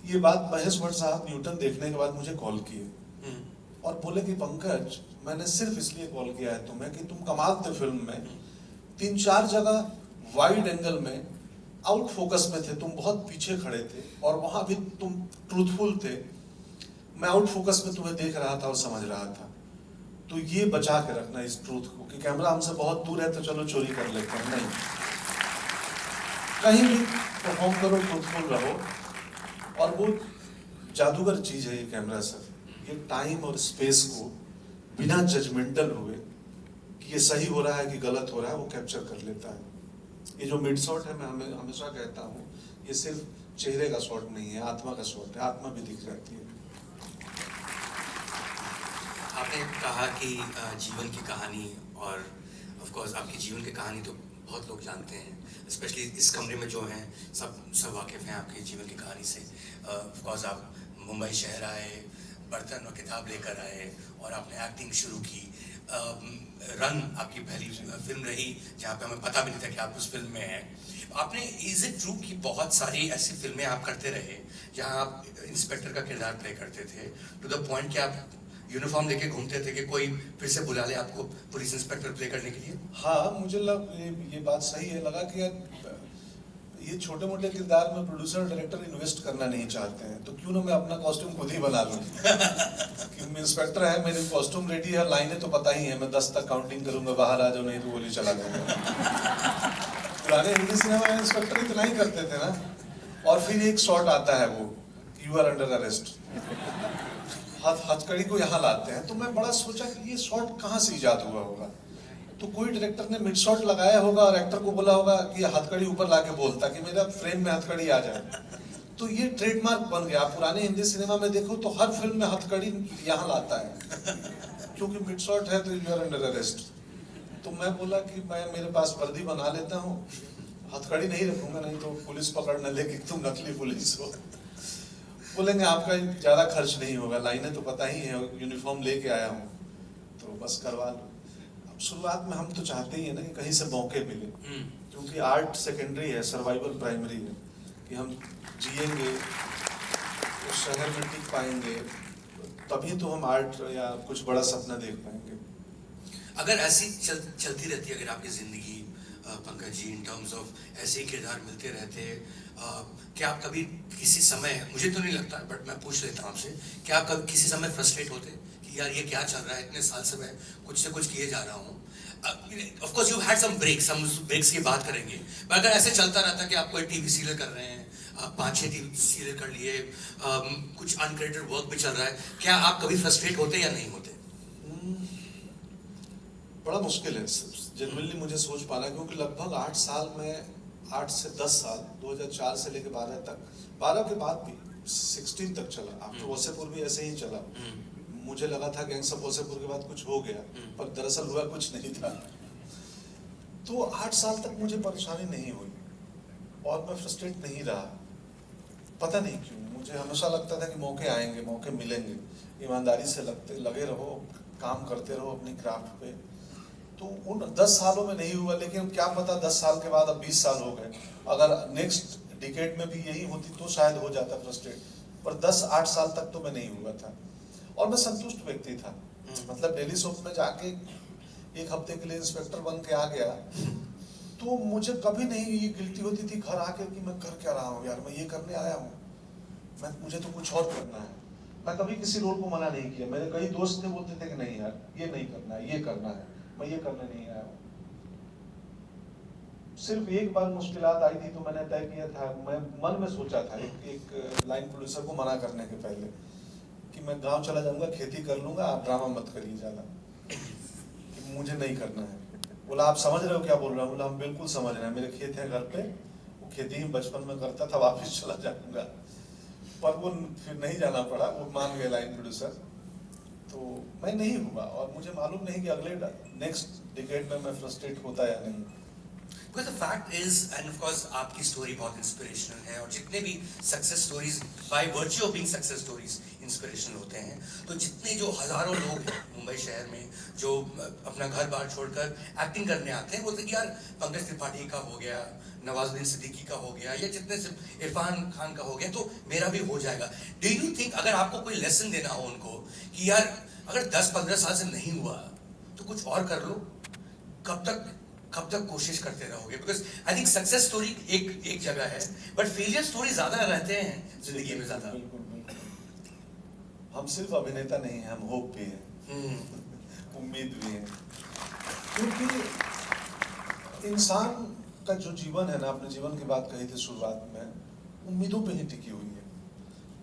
ये बात महेश भट्ट साहब न्यूटन देखने के बाद मुझे कॉल किए और बोले कि पंकज मैंने सिर्फ इसलिए कॉल किया है तुम्हें कि तुम कमाल थे फिल्म में, 3-4 जगह वाइड एंगल में आउट फोकस में थे, तुम बहुत पीछे खड़े थे और वहां भी तुम ट्रूथफुल थे। मैं आउट फोकस में तुम्हें देख रहा था और समझ रहा था। तो ये बचा के रखना इस ट्रूथ को कि कैमरा हमसे बहुत दूर है तो चलो चोरी कर लेते हैं, नहीं, कहीं भी परफॉर्म करो, ट्रूथफुल रहो। और वो जादूगर चीज है ये कैमरा सर, ये टाइम और स्पेस को बिना जजमेंटल हुए कि ये सही हो रहा है कि गलत हो रहा है वो कैप्चर कर लेता है। ये जो मिड शॉट है, मैं हमेशा कहता हूँ ये सिर्फ चेहरे का शॉट नहीं है, आत्मा का शॉट है, आत्मा भी दिख जाती है। आपने कहा कि जीवन की कहानी, और ऑफ कोर्स आपकी जीवन की कहानी तो बहुत लोग जानते हैं, स्पेशली इस कमरे में जो हैं सब वाकिफ़ हैं आपकी जीवन की कहानी से। ऑफ कोर्स आप मुंबई शहर आए, बर्तन और किताब लेकर आए और आपने एक्टिंग शुरू की। रन आपकी पहली फिल्म रही जहाँ पे हमें पता भी नहीं था कि आप उस फिल्म में हैं। आपने इज इट ट्रू कि बहुत सारी ऐसी फिल्में आप करते रहे जहाँ आप इंस्पेक्टर का किरदार प्ले करते थे, टू द पॉइंट कि आप यूनिफॉर्म लेके घूमते थे कि कोई फिर से बुला ले आपको पुलिस इंस्पेक्टर प्ले करने के लिए? हाँ, मुझे ये बात सही है, लगा कि ये छोटे मोटे किरदार में प्रोड्यूसर डायरेक्टर इन्वेस्ट करना नहीं चाहते हैं, तो क्यों ना मैं अपना कॉस्ट्यूम खुद ही बना लूं। कि इंस्पेक्टर है, मेरे कॉस्ट्यूम रेडी है, लाइनें तो पता ही है, मैं 10 तक काउंटिंग करूंगा, बाहर आ जाओ नहीं तो गोली चला दूंगा। पुराने हिंदी सिनेमा में इंस्पेक्टर इतना ही करते थे ना। और फिर एक शॉट आता है वो, यू आर अंडर अरेस्ट, हथकड़ी को यहाँ लाते हैं। तो मैं बड़ा सोचा कि ये शॉट कहाँ से इजाद हुआ होगा। तो कोई डायरेक्टर ने मिड शॉट लगाया होगा और एक्टर को बोला होगा कि हथकड़ी ऊपर लाके बोलता कि मेरा फ्रेम में हथकड़ी आ जाए। तो ये ट्रेडमार्क बन गया। पुराने हिंदी सिनेमा में देखो तो हर फिल्म में हथकड़ी यहाँ लाता है, क्योंकि मिड शॉट है तो यू आर अंडर अरेस्ट। तो मैं बोला कि मैं मेरे पास वर्दी बना लेता हूँ, हथकड़ी नहीं रखूंगा, नहीं तो पुलिस पकड़ न ले कि तुम नकली पुलिस हो। बोलेंगे आपका ज्यादा खर्च नहीं होगा, लाइनें तो पता ही है, यूनिफॉर्म लेके आया हूँ तो बस करवा लो। अब शुरुआत में हम तो चाहते ही है ना कि कहीं से मौके मिले, क्योंकि आर्ट सेकेंडरी है, सर्वाइवल प्राइमरी है, कि हम जिएंगे उस शहर में टिक पाएंगे, तभी तो हम आर्ट या कुछ बड़ा सपना देख पाएंगे। अगर ऐसी चलती रहती अगर आपकी जिंदगी पंकज जी, इन टर्म्स ऑफ ऐसे ही किरदार मिलते रहते, क्या आप कभी किसी समय, मुझे तो नहीं लगता बट मैं पूछ लेता हूँ आपसे, क्या आप कभी किसी समय फ्रस्ट्रेट होते कि यार ये क्या चल रहा है, इतने साल से मैं कुछ से कुछ किए जा रहा हूँ? Of course you had some breaks की बात करेंगे, पर अगर ऐसे चलता रहता कि आप कोई टीवी सीरियल कर रहे हैं, 5-6 टीवी सीरियल कर लिए, कुछ अनक्रेडिटेड वर्क भी चल रहा है, क्या आप कभी फ्रस्ट्रेट होते या नहीं होते? बड़ा मुश्किल है जनरली मुझे सोच पाना, क्योंकि लगभग 8 साल में, 8 से 10 साल, 2004 से लेकर 12 तक, 12 के बाद भी 16 तक चला। आफ्टर वसेपुर भी ऐसे ही चला। मुझे लगा था गैंग्स ऑफ वसेपुर के बाद कुछ हो गया, पर दरअसल हुआ कुछ नहीं था। तो 8 साल तक मुझे परेशानी नहीं हुई और मैं फ्रस्ट्रेट नहीं रहा। पता नहीं क्यों, मुझे हमेशा लगता था कि मौके आएंगे, मौके मिलेंगे। ईमानदारी से लगे रहो, काम करते रहो अपनी क्राफ्ट पे। तो उन 10 सालों में नहीं हुआ, लेकिन क्या पता 10 साल के बाद अब 20 साल हो गए, अगर नेक्स्ट डिकेड में भी यही होती तो शायद हो जाता फ्रस्ट्रेट। पर 10-8 साल तक तो मैं नहीं हुआ था और मैं संतुष्ट व्यक्ति था। मतलब डेली सोप में जाके 1 हफ्ते के लिए इंस्पेक्टर बन के आ गया तो मुझे कभी नहीं ये गिल्टी होती थी घर आके कि मैं कर क्या रहा हूँ यार, मैं ये करने आया हूँ, मुझे तो कुछ और करना है। मैं कभी किसी रोल को मना नहीं किया। मेरे कई दोस्त थे, बोलते थे कि नहीं यार ये नहीं करना है, ये करना है, मैं ये करने नहीं आया हूँ। सिर्फ एक बार मुश्किलात आई थी तो मैंने तय किया था, मैं मन में सोचा था एक लाइन प्रोड्यूसर को मना करने के पहले कि मैं गांव चला जाऊंगा, खेती कर लूंगा, आप ड्रामा मत करिए ज्यादा, कि मुझे नहीं करना है। बोला आप समझ रहे हो क्या बोल रहा हूँ? बोला हम बिल्कुल समझ रहे हैं, मेरे खेत है घर पे, वो खेती ही बचपन में करता था, वापिस चला जाऊंगा। पर वो फिर नहीं जाना पड़ा, वो मान गए लाइन प्रोड्यूसर। तो मैं नहीं हुआ और मुझे मालूम नहीं कि अगले नेक्स्ट डिकेड में मैं फ्रस्ट्रेट होता या नहीं। Because the fact is, and of course, आपकी स्टोरी बहुत इंस्पिरेशनल है और जितने भी success stories by virtue of being success stories inspirational होते हैं, तो जितने जो हजारों लोग हैं मुंबई शहर में जो अपना घर बार छोड़कर एक्टिंग करने आते हैं, बोलते हैं कि यार पंकज त्रिपाठी का हो गया, नवाजुद्दीन सिद्दीकी का हो गया, या जितने इरफान खान का हो गया, तो मेरा भी हो जाएगा। डू यू थिंक अगर आपको कोई लेसन देना हो उनको कि यार अगर 10-15 साल से नहीं हुआ तो कुछ और कर लो, कब तक कोशिश करते रहोगे? Because I think success story एक जगह है, बट फेलियर स्टोरी ज्यादा रहते हैं जिंदगी में ज्यादा। हम सिर्फ अभिनेता नहीं हैं, हम होप भी हैं, उम्मीद भी है। क्योंकि इंसान का जो जीवन है ना, अपने जीवन की बात कही थी शुरुआत में, उम्मीदों पे ही टिकी हुई है।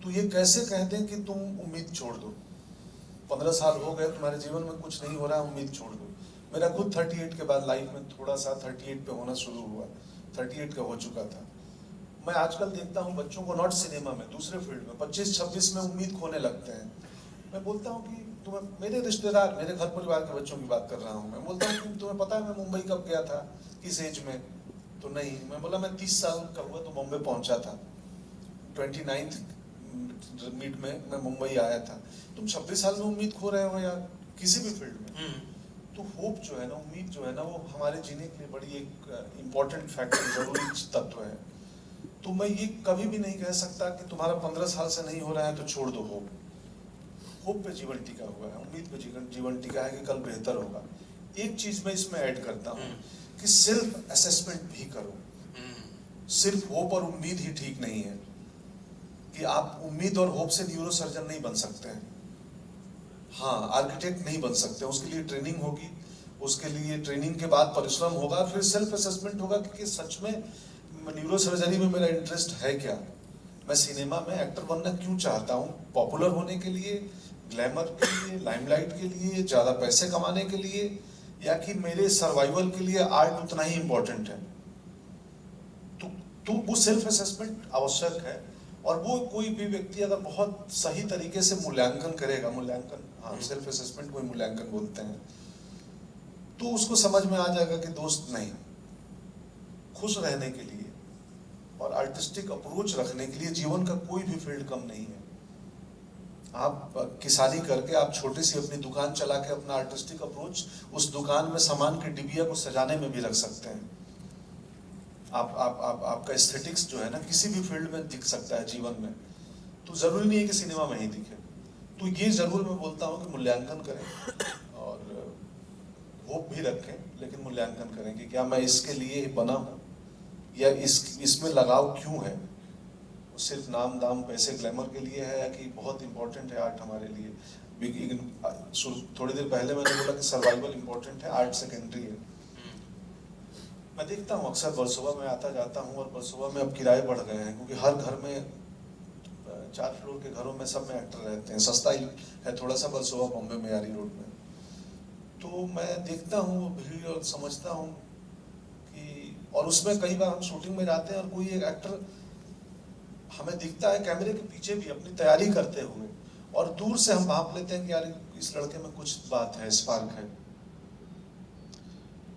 तो ये कैसे कह दें कि तुम उम्मीद छोड़ दो? 15 साल हो गए, तुम्हारे जीवन में कुछ नहीं हो रहा है, उम्मीद छोड़ दो। मेरा खुद 38 के बाद लाइफ में थोड़ा सा 38 पे होना शुरू हुआ, 38 का हो चुका था। मैं आजकल देखता हूँ बच्चों को, नॉट सिनेमा में, दूसरे फील्ड में, 25-26 में उम्मीद खोने लगते हैं। मैं बोलता हूँ कि तुम्हें, मेरे रिश्तेदार, मेरे घर परिवार के बच्चों की बात कर रहा हूँ, मैं बोलता हूँ कि तुम्हें पता है मैं मुंबई कब गया था, किस एज में? तो नहीं। मैं बोला मैं 30 साल का हुआ तो बॉम्बे पहुंचा था, 29th मिड में मैं मुंबई आया था। तुम 26 साल में उम्मीद खो रहे हो यार, किसी भी फील्ड में। तो होप जो है ना, उम्मीद जो है ना, वो हमारे जीने के लिए बड़ी एक इम्पोर्टेंट फैक्टर, जरूरी तत्व है। तो मैं ये कभी भी नहीं कह सकता कि तुम्हारा 15 साल से नहीं हो रहा है तो छोड़ दो होप। होप पे जीवन टिका हुआ है, उम्मीद पे जीवन टिका है कि कल बेहतर होगा। एक चीज मैं इसमें ऐड करता हूँ कि सेल्फ असेसमेंट भी करो। सिर्फ होप और उम्मीद ही ठीक नहीं है, कि आप उम्मीद और होप से न्यूरो सर्जन नहीं बन सकते हैं, हाँ आर्किटेक्ट नहीं बन सकते। उसके लिए ट्रेनिंग होगी, उसके लिए ट्रेनिंग के बाद परिश्रम होगा, फिर सेल्फ असेसमेंट होगा कि सच में न्यूरो सर्जरी में मेरा इंटरेस्ट है क्या, मैं सिनेमा में एक्टर बनना क्यों चाहता हूँ, पॉपुलर होने के लिए, ग्लैमर के लिए, लाइमलाइट के लिए, ज्यादा पैसे कमाने के लिए, या कि मेरे सर्वाइवल के लिए आर्ट उतना ही इम्पोर्टेंट है। तो वो सेल्फ असेसमेंट आवश्यक है। और वो कोई भी व्यक्ति अगर बहुत सही तरीके से मूल्यांकन करेगा, मूल्यांकन, हाँ सेल्फ असेसमेंट को मूल्यांकन बोलते हैं, तो उसको समझ में आ जाएगा कि दोस्त नहीं, खुश रहने के लिए और आर्टिस्टिक अप्रोच रखने के लिए जीवन का कोई भी फील्ड कम नहीं है। आप किसानी करके, आप छोटी सी अपनी दुकान चला के अपना आर्टिस्टिक अप्रोच उस दुकान में सामान के डिबिया को सजाने में भी रख सकते हैं। आपका एस्थेटिक्स जो है ना, किसी भी फील्ड में दिख सकता है जीवन में, तो जरूरी नहीं है कि सिनेमा में ही दिखे। तो ये जरूर मैं बोलता हूँ कि मूल्यांकन करें और होप भी रखें, लेकिन मूल्यांकन करें कि क्या मैं इसके लिए बना हूँ, या इसमें लगाव क्यों है। सिर्फ नाम दाम पैसे ग्लैमर के लिए है, या कि बहुत इंपॉर्टेंट है आर्ट हमारे लिए। थोड़ी देर पहले मैंने बोला कि सर्वाइवल इंपॉर्टेंट है, आर्ट सेकेंडरी है। मैं देखता हूँ अक्सर वर्सोवा में आता जाता हूँ, और वर्सोवा में अब किराए बढ़ गए हैं, क्योंकि हर घर में 4 फ्लोर के घरों में सब में एक्टर रहते हैं, सस्ता ही है थोड़ा सा वर्सोवा, बॉम्बे में यारी रोड में। तो मैं देखता हूँ वो भीड़ और समझता हूँ कि, और उसमें कई बार हम शूटिंग में जाते हैं और कोई एक एक्टर हमें दिखता है कैमरे के पीछे भी अपनी तैयारी करते हुए, और दूर से हम भाप लेते हैं कि यार इस लड़के में कुछ बात है, स्पार्क है।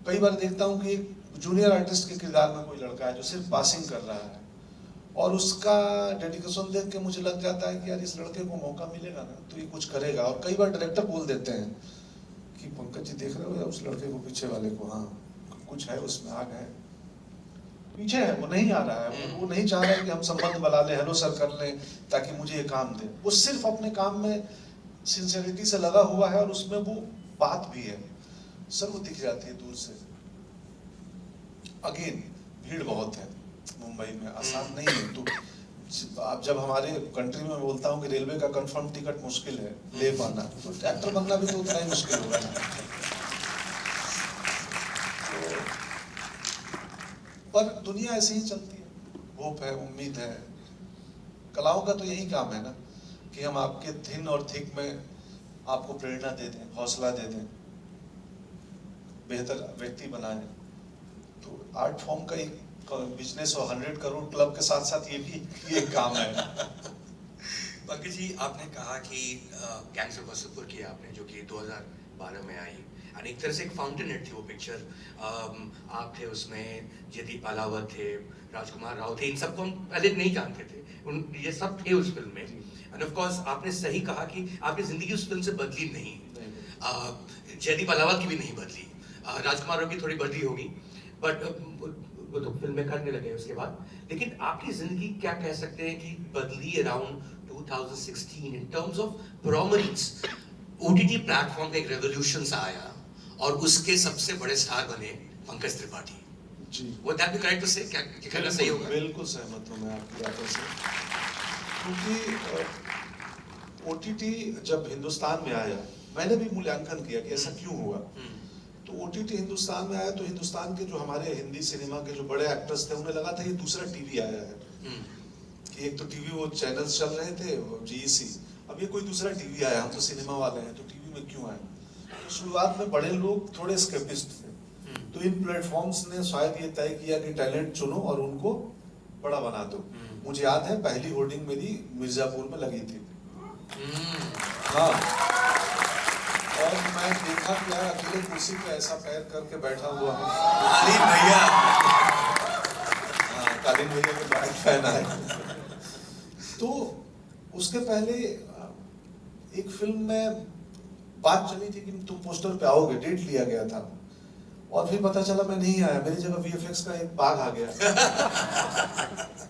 कई बार देखता हूँ कि जूनियर आर्टिस्ट के किरदार में कोई लड़का है जो सिर्फ पासिंग कर रहा है, और उसका डेडिकेशन देख के मुझे लग जाता है कि यार इस लड़के को मौका मिलेगा ना तो ये कुछ करेगा। और कई बार डायरेक्टर बोल देते हैं कि पंकज जी देख रहे हो या उस लड़के को, पीछे वाले को, हाँ कुछ है उसमें, आग है, पीछे है, वो नहीं आ रहा है, वो नहीं चाह रहा है कि हम संबंध बना लें, हेलो सर कर लें ताकि मुझे ये काम दे। वो सिर्फ अपने काम में सिंसियरिटी से लगा हुआ है, और उसमें वो बात भी है सर, वो दिख जाती है दूर से। अगेन भीड़ बहुत है मुंबई में, आसान नहीं है। तो आप जब हमारे कंट्री में बोलता हूँ कि रेलवे का कंफर्म टिकट मुश्किल है ले पाना, तो एक्टर बनना भी तो उतना ही मुश्किल होगा ना। तो पर दुनिया ऐसे ही चलती है, होप है, उम्मीद है। कलाओं का तो यही काम है ना कि हम आपके थिन और थिक में आपको प्रेरणा दे दें, हौसला दे दें, बेहतर व्यक्ति बनाएं। तो आर्ट फॉर्म का एक बिजनेस और 100 करोड़ क्लब के साथ साथ ये भी एक काम है। पंकज जी, आपने कहा कि गैंग्स ऑफ वासेपुर की आपने, जो कि 2012 में आई, और एक तरह से एक फाउंटेन हेड थी वो पिक्चर। आप थे उसमें, जयदीप अलावत थे, राजकुमार राव थे, इन सबको हम पहले नहीं जानते थे, ये सब थे उस फिल्म में। एंड ऑफ कोर्स आपने सही कहा कि आपकी जिंदगी उस फिल्म से बदली नहीं। जयदीप अलावत की भी नहीं बदली, राजकुमार राव की थोड़ी बदली होगी, बट वो तो फिल्में करने लगे उसके बाद। लेकिन आपकी जिंदगी क्या कह सकते हैं कि बदली अराउंड 2016 इन टर्म्स ऑफ प्रोमरीज। ओटीटी प्लेटफॉर्म का एक रेवोल्यूशन सा आया, और उसके सबसे बड़े स्टार बने Pankaj Tripathi ji. Would that be correct to say? क्या कहना सही होगा? बिल्कुल सहमत हूँ मैं आपकी बातों से, क्योंकि ओटीटी जब हिंदुस्तान में आया, मैंने भी मूल्यांकन किया कि ऐसा क्यों हुआ। तो ओटीटी हिंदुस्तान में आया तो हिंदुस्तान के जो हमारे हिंदी सिनेमा के जो बड़े एक्टर्स थे, उन्हें लगा था ये दूसरा टीवी आया है, कि एक तो टीवी वो चैनल्स चल रहे थे जीईसी, अब ये कोई दूसरा टीवी आया, हम तो सिनेमा वाले हैं तो टीवी में क्यों आए। तो शुरुआत में बड़े लोग थोड़े स्केपिस्ट थे, तो इन प्लेटफॉर्म्स ने शायद ये तय किया कि टैलेंट चुनो और उनको बड़ा बना दो। मुझे याद है पहली होर्डिंग मेरी मिर्जापुर में लगी थी। हाँ, और मैं देखा कि यार अकेले कुर्सी पे ऐसा पैर करके बैठा हुआ हूँ। कालीन भैया, हाँ, कालीन भैया के बैग फैन आए। तो उसके पहले एक फिल्म में बात चली थी कि तुम पोस्टर पे आओगे, डेट लिया गया था, और फिर पता चला मैं नहीं आया, मेरी जगह वीएफएक्स का एक बाघ आ गया।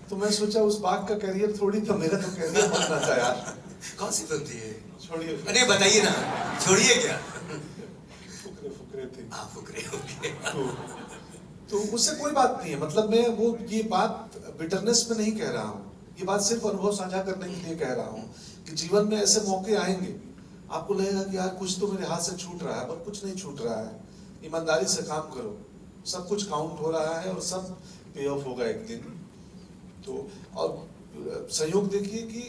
तो मैं सोचा उस बाघ का कैरियर थोड़ी था, मेरा तो कैरियर बनना था यार। कौन सी फिल्म थी ये? छोड़िए, अरे बताइए ना, छोड़िए क्या? फुकरे फुकरे थे। हाँ, फुकरे, ओके। तो उससे कोई बात नहीं है, मतलब मैं वो ये बात बिटरनेस में नहीं कह रहा हूँ, ये बात सिर्फ अनुभव साझा करने के लिए कह रहा हूँ कि जीवन में ऐसे मौके आएंगे, आपको लगेगा कि यार कुछ तो मेरे हाथ से छूट रहा है, पर कुछ नहीं छूट रहा है। ईमानदारी से काम करो, सब कुछ काउंट हो रहा है और सब पे ऑफ होगा एक दिन। तो और सहयोग देखिए कि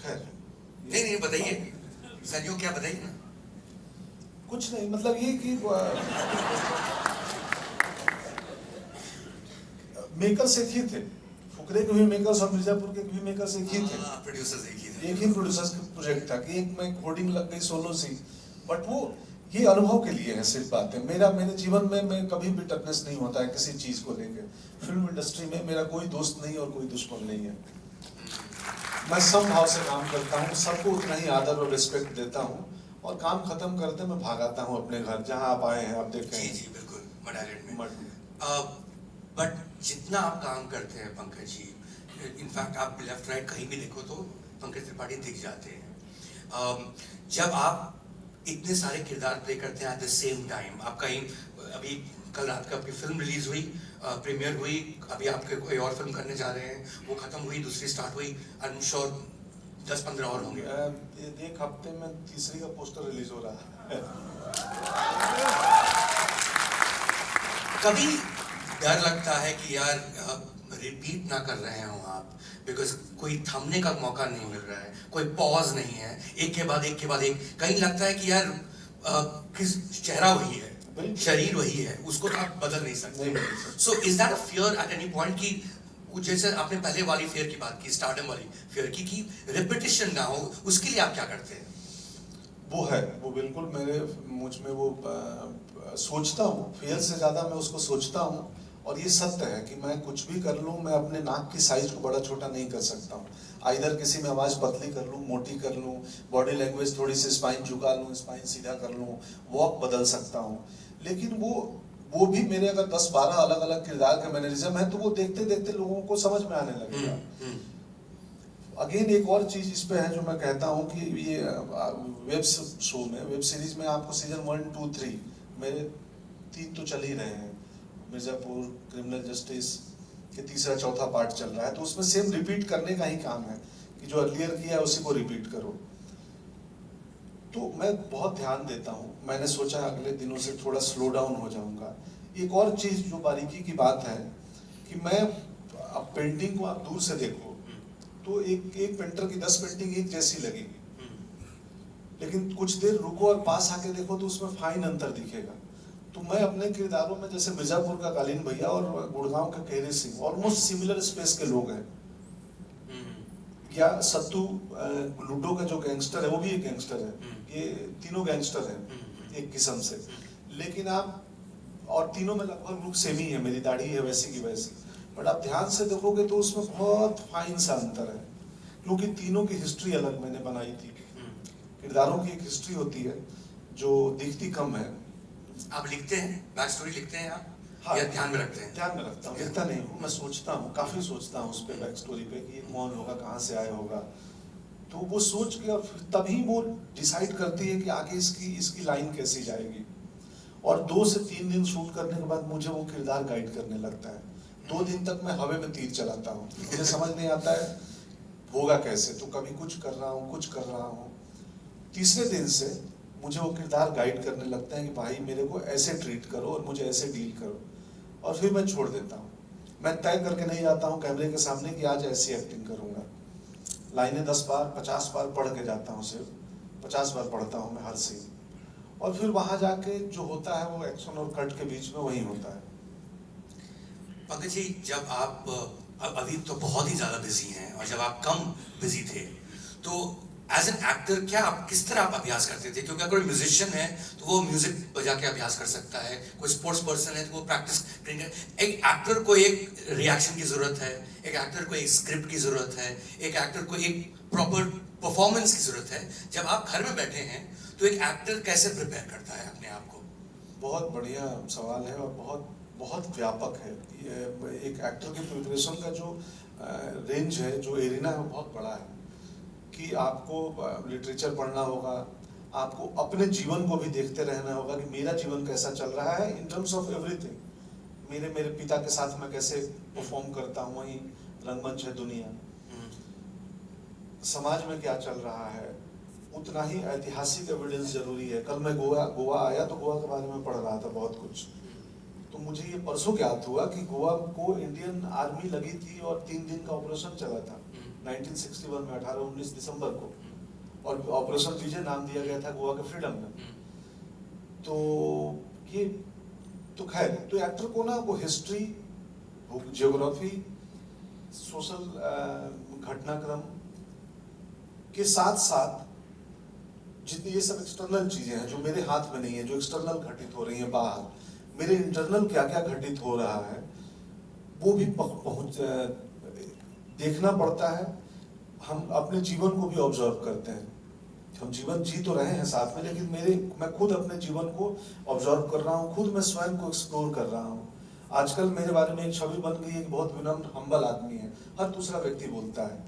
खैर नहीं बताइए, सहयोग क्या, बताइए ना। कुछ नहीं, मतलब ये कि मेकर्स एक ही थे, फुकरे के भी मेकर्स और मिर्जापुर के भी मेकर्स एक ही थे, प्रोड्यूसर्स एक ही थे, एक ही प्रोड्यूसर्स का प्रोजेक्ट था कि एक में होर्डिंग लग गई सोलो सी। बट वो ये अनुभव के लिए है सिर्फ बातें। मेरे जीवन में मैं कभी भी टकनेस नहीं होता है किसी चीज को लेकर। फिल्म इंडस्ट्री में मेरा कोई दोस्त नहीं और कोई दुश्मन नहीं है। मैं सब भाव से काम करता हूँ, सबको उतना ही आदर और रिस्पेक्ट देता हूँ, और काम खत्म करते मैं भागाता हूँ अपने घर, जहाँ आप आए हैं, आप देखें। जी जी बिल्कुल, मडालेट में। बट जितना आप काम करते हैं पंकज जी, इनफैक्ट आप लेफ्ट राइट कहीं भी देखो तो पंकज त्रिपाठी दिख जाते हैं। जब आप इतने सारे किरदार प्ले करते हैं एट द सेम टाइम, आप कहीं, अभी कल रात को आपकी फिल्म रिलीज हुई, प्रीमियर हुई, अभी आपके कोई और फिल्म करने जा रहे हैं, वो खत्म हुई, दूसरी स्टार्ट हुई, आई एम श्योर 10-15 और होंगे। एक हफ्ते में तीसरी का पोस्टर रिलीज हो रहा है। कभी डर लगता है कि यार रिपीट ना कर रहे हो आप, बिकॉज कोई थमने का मौका नहीं मिल रहा है, कोई पॉज नहीं है, एक के बाद एक के बाद एक, कहीं लगता है कि यार किस चेहरा वही है, शरीर वही है, उसको तो आप बदल नहीं सकते। So is that a fear at any point कि कुछ जैसे आपने पहले वाली फेयर की बात की, स्टारडम वाली फेयर की, कि रिपीटिशन ना हो, उसके लिए आप क्या करते हैं? वो है, वो बिल्कुल मुझ में वो सोचता हूँ, फेयर से ज़्यादा मैं उसको सोचता हूँ। और ये सत्य है कि मैं कुछ भी कर लूँ, मैं अपने नाक की साइज को बड़ा छोटा नहीं कर सकता हूँ। आइदर किसी में आवाज़ पतली कर लूँ, मोटी कर लूँ, बॉडी लैंग्वेज थोड़ी सी स्पाइन झुका लूँ, स्पाइन सीधा कर लूँ, वॉक बदल सकता हूँ। लेकिन वो भी मेरे अगर 10-12 अलग अलग किरदार के मैनरिज्म है तो वो देखते देखते लोगों को समझ में आने लगेगा। अगेन एक और चीज इस पे है जो मैं कहता हूँ कि ये वेब शो में, वेब सीरीज में आपको सीजन 1, 2, 3 मेरे 3 तो चल ही रहे हैं। मिर्जापुर, क्रिमिनल जस्टिस के तीसरा चौथा पार्ट चल रहा है, तो उसमें सेम रिपीट करने का ही काम है कि जो अर्लियर किया है उसी को रिपीट करो। तो मैं बहुत ध्यान देता हूँ। मैंने सोचा अगले दिनों से थोड़ा स्लो डाउन हो जाऊंगा। एक और चीज जो बारीकी की बात है कि मैं, अब पेंटिंग को आप दूर से देखो तो एक पेंटर की 10 पेंटिंग एक जैसी लगेगी, लेकिन कुछ देर रुको और पास आके देखो तो उसमें फाइन अंतर दिखेगा। तो मैं अपने किरदारों में, जैसे मिर्जापुर का कालीन भैया और गुड़गांव का Kehri Singh almost similar space के लोग हैं, या सत्तू लूडो का जो गैंगस्टर है वो भी एक गैंगस्टर है। ये तीनों गैंगस्टर हैं एक किस्म से, लेकिन आप, और तीनों में लगभग लुक सेम ही है, मेरी दाढ़ी है वैसी की वैसी, बट आप ध्यान से देखोगे तो उसमें बहुत फाइन सा अंतर है, क्योंकि तीनों की हिस्ट्री अलग मैंने बनाई थी। किरदारों की एक हिस्ट्री होती है जो दिखती कम है। आप लिखते हैं, बैक स्टोरी लिखते हैं आप? हाँ, या ध्यान में रखते हैं? ध्यान में रखता हूँ, लिखता नहीं हूँ, मैं सोचता हूँ, काफी सोचता हूँ उस पे, बैक स्टोरी पे कि ये कौन होगा, कहाँ से आया होगा। तो वो सोच के और फिर तभी वो डिसाइड करती है कि आगे इसकी लाइन कैसी जाएगी। और 2 से 3 दिन शूट करने के बाद मुझे वो किरदार गाइड करने लगता है। 2 दिन तक मैं हवा में तीर चलाता हूँ, मुझे समझ नहीं आता है होगा कैसे, तो कभी कुछ कर रहा हूँ। तीसरे दिन से मुझे वो किरदार गाइड करने लगता है कि भाई मेरे को ऐसे ट्रीट करो और मुझे ऐसे डील करो, और फिर मैं छोड़ देता हूँ। मैं तय करके नहीं जाता हूँ कैमरे के सामने कि आज ऐसी एक्टिंग करूँगा। लाइनें 10 बार 50 बार पढ़ के जाता हूँ, सिर्फ 50 बार पढ़ता हूँ मैं हर सीन, और फिर वहां जाके जो होता है वो एक्शन और कट के बीच में वही होता है। पंकज जी, जब आप अभी तो बहुत ही ज्यादा बिजी हैं, और जब आप कम बिजी थे तो एज एन एक्टर क्या आप किस तरह आप अभ्यास करते थे? क्योंकि अगर म्यूजिशियन है तो वो म्यूजिक बजा के अभ्यास कर सकता है, कोई स्पोर्ट्स पर्सन है तो वो प्रैक्टिस करेंगे। एक एक्टर को एक रिएक्शन की जरूरत है, एक एक्टर को एक स्क्रिप्ट की जरूरत है, एक एक्टर को एक प्रॉपर परफॉर्मेंस की जरूरत है। जब आप घर में बैठे हैं तो एक एक्टर कैसे प्रिपेयर करता है अपने आप को? बहुत बढ़िया सवाल है और बहुत बहुत व्यापक है। ये एक एक्टर के प्रिपरेशन का जो रेंज है, जो एरिना है, वो बहुत बड़ा है। कि आपको लिटरेचर पढ़ना होगा, आपको अपने जीवन को भी देखते रहना होगा कि मेरा जीवन कैसा चल रहा है इन टर्म्स ऑफ एवरीथिंग। मेरे पिता के साथ मैं कैसे परफॉर्म करता हूँ, वही रंगमंच है दुनिया, समाज में क्या चल रहा है, उतना ही ऐतिहासिक एविडेंस जरूरी है। कल मैं गोवा आया तो गोवा के बारे में पढ़ रहा था बहुत कुछ, तो मुझे ये परसों ज्ञात हुआ कि गोवा को इंडियन आर्मी लगी थी और 3 दिन का ऑपरेशन चला था 1961 में 18-19 दिसंबर को, और ऑपरेशन विजय नाम दिया गया था गोवा के फ्रीडम में। तो ये तो खैर, तो एक्टर को ना वो हिस्ट्री, जियोग्राफी, सोशल घटनाक्रम के साथ साथ जितनी ये सब एक्सटर्नल चीजें हैं जो मेरे हाथ में नहीं है, जो एक्सटर्नल घटित हो रही हैं बाहर, मेरे इंटरनल क्या क्या घटित हो रहा है वो भी पहुंच देखना पड़ता है। हम अपने जीवन को भी ऑब्जर्व करते हैं। हम जीवन जी तो रहे हैं साथ में, लेकिन मैं खुद अपने जीवन को ऑब्जर्व कर रहा हूँ, खुद मैं स्वयं को एक्सप्लोर कर रहा हूँ। आजकल मेरे बारे में एक छवि बन गई है कि बहुत विनम्र हम्बल आदमी है, हर दूसरा व्यक्ति बोलता है।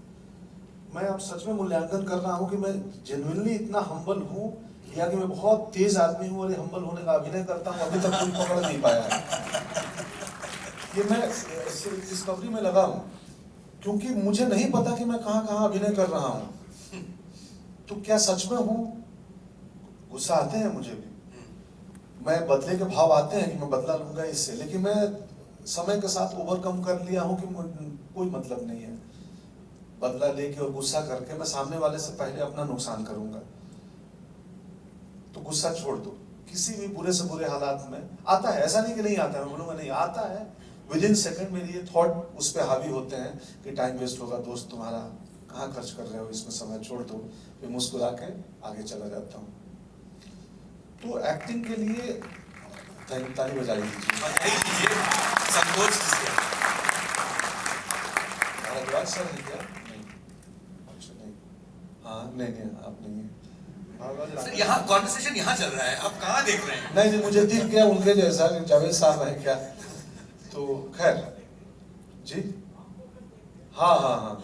मैं अब सच में मूल्यांकन कर रहा हूँ कि मैं जेन्युइनली इतना हम्बल हूँ या कि मैं बहुत तेज आदमी हूँ और ये हम्बल होने का अभिनय करता हूँ, अभी तक कोई पकड़ नहीं पाया है। ये मैं डिस्कवरी में लगा हूँ, क्योंकि मुझे नहीं पता कि मैं कहाँ कहाँ अभिनय कर रहा हूँ। तो क्या सच में हूँ? गुस्सा आते हैं मुझे भी, मैं बदले के भाव आते हैं कि मैं बदला लूंगा इससे, लेकिन मैं समय के साथ ओवरकम कर लिया हूँ कि कोई मतलब नहीं है बदला लेके और गुस्सा करके मैं सामने वाले से पहले अपना नुकसान करूंगा। तो गुस्सा छोड़ दो, किसी भी बुरे से बुरे हालात में आता है, ऐसा नहीं कि नहीं आता है, मैं बोलूंगा नहीं आता है, विद इन सेकंड मेरे ये थॉट उस पर हावी होते हैं कि टाइम वेस्ट होगा दोस्त तुम्हारा, कहाँ खर्च कर रहे हो इसमें समय, छोड़ दो। फिर मुस्कुरा के आगे चला जाता हूँ। तो एक्टिंग के लिए ताली बजाई दीजिए। संकोच किसके? भारद्वाज सर है क्या? नहीं, अच्छा नहीं, हाँ नहीं आप नहीं है। सर यहाँ कॉन्वर्सेशन यहाँ चल रहा है, आप कहाँ देख रहे हैं? नहीं मुझे दिख गया उनके जैसा जावेद साहब है क्या, तो खैर जी हाँ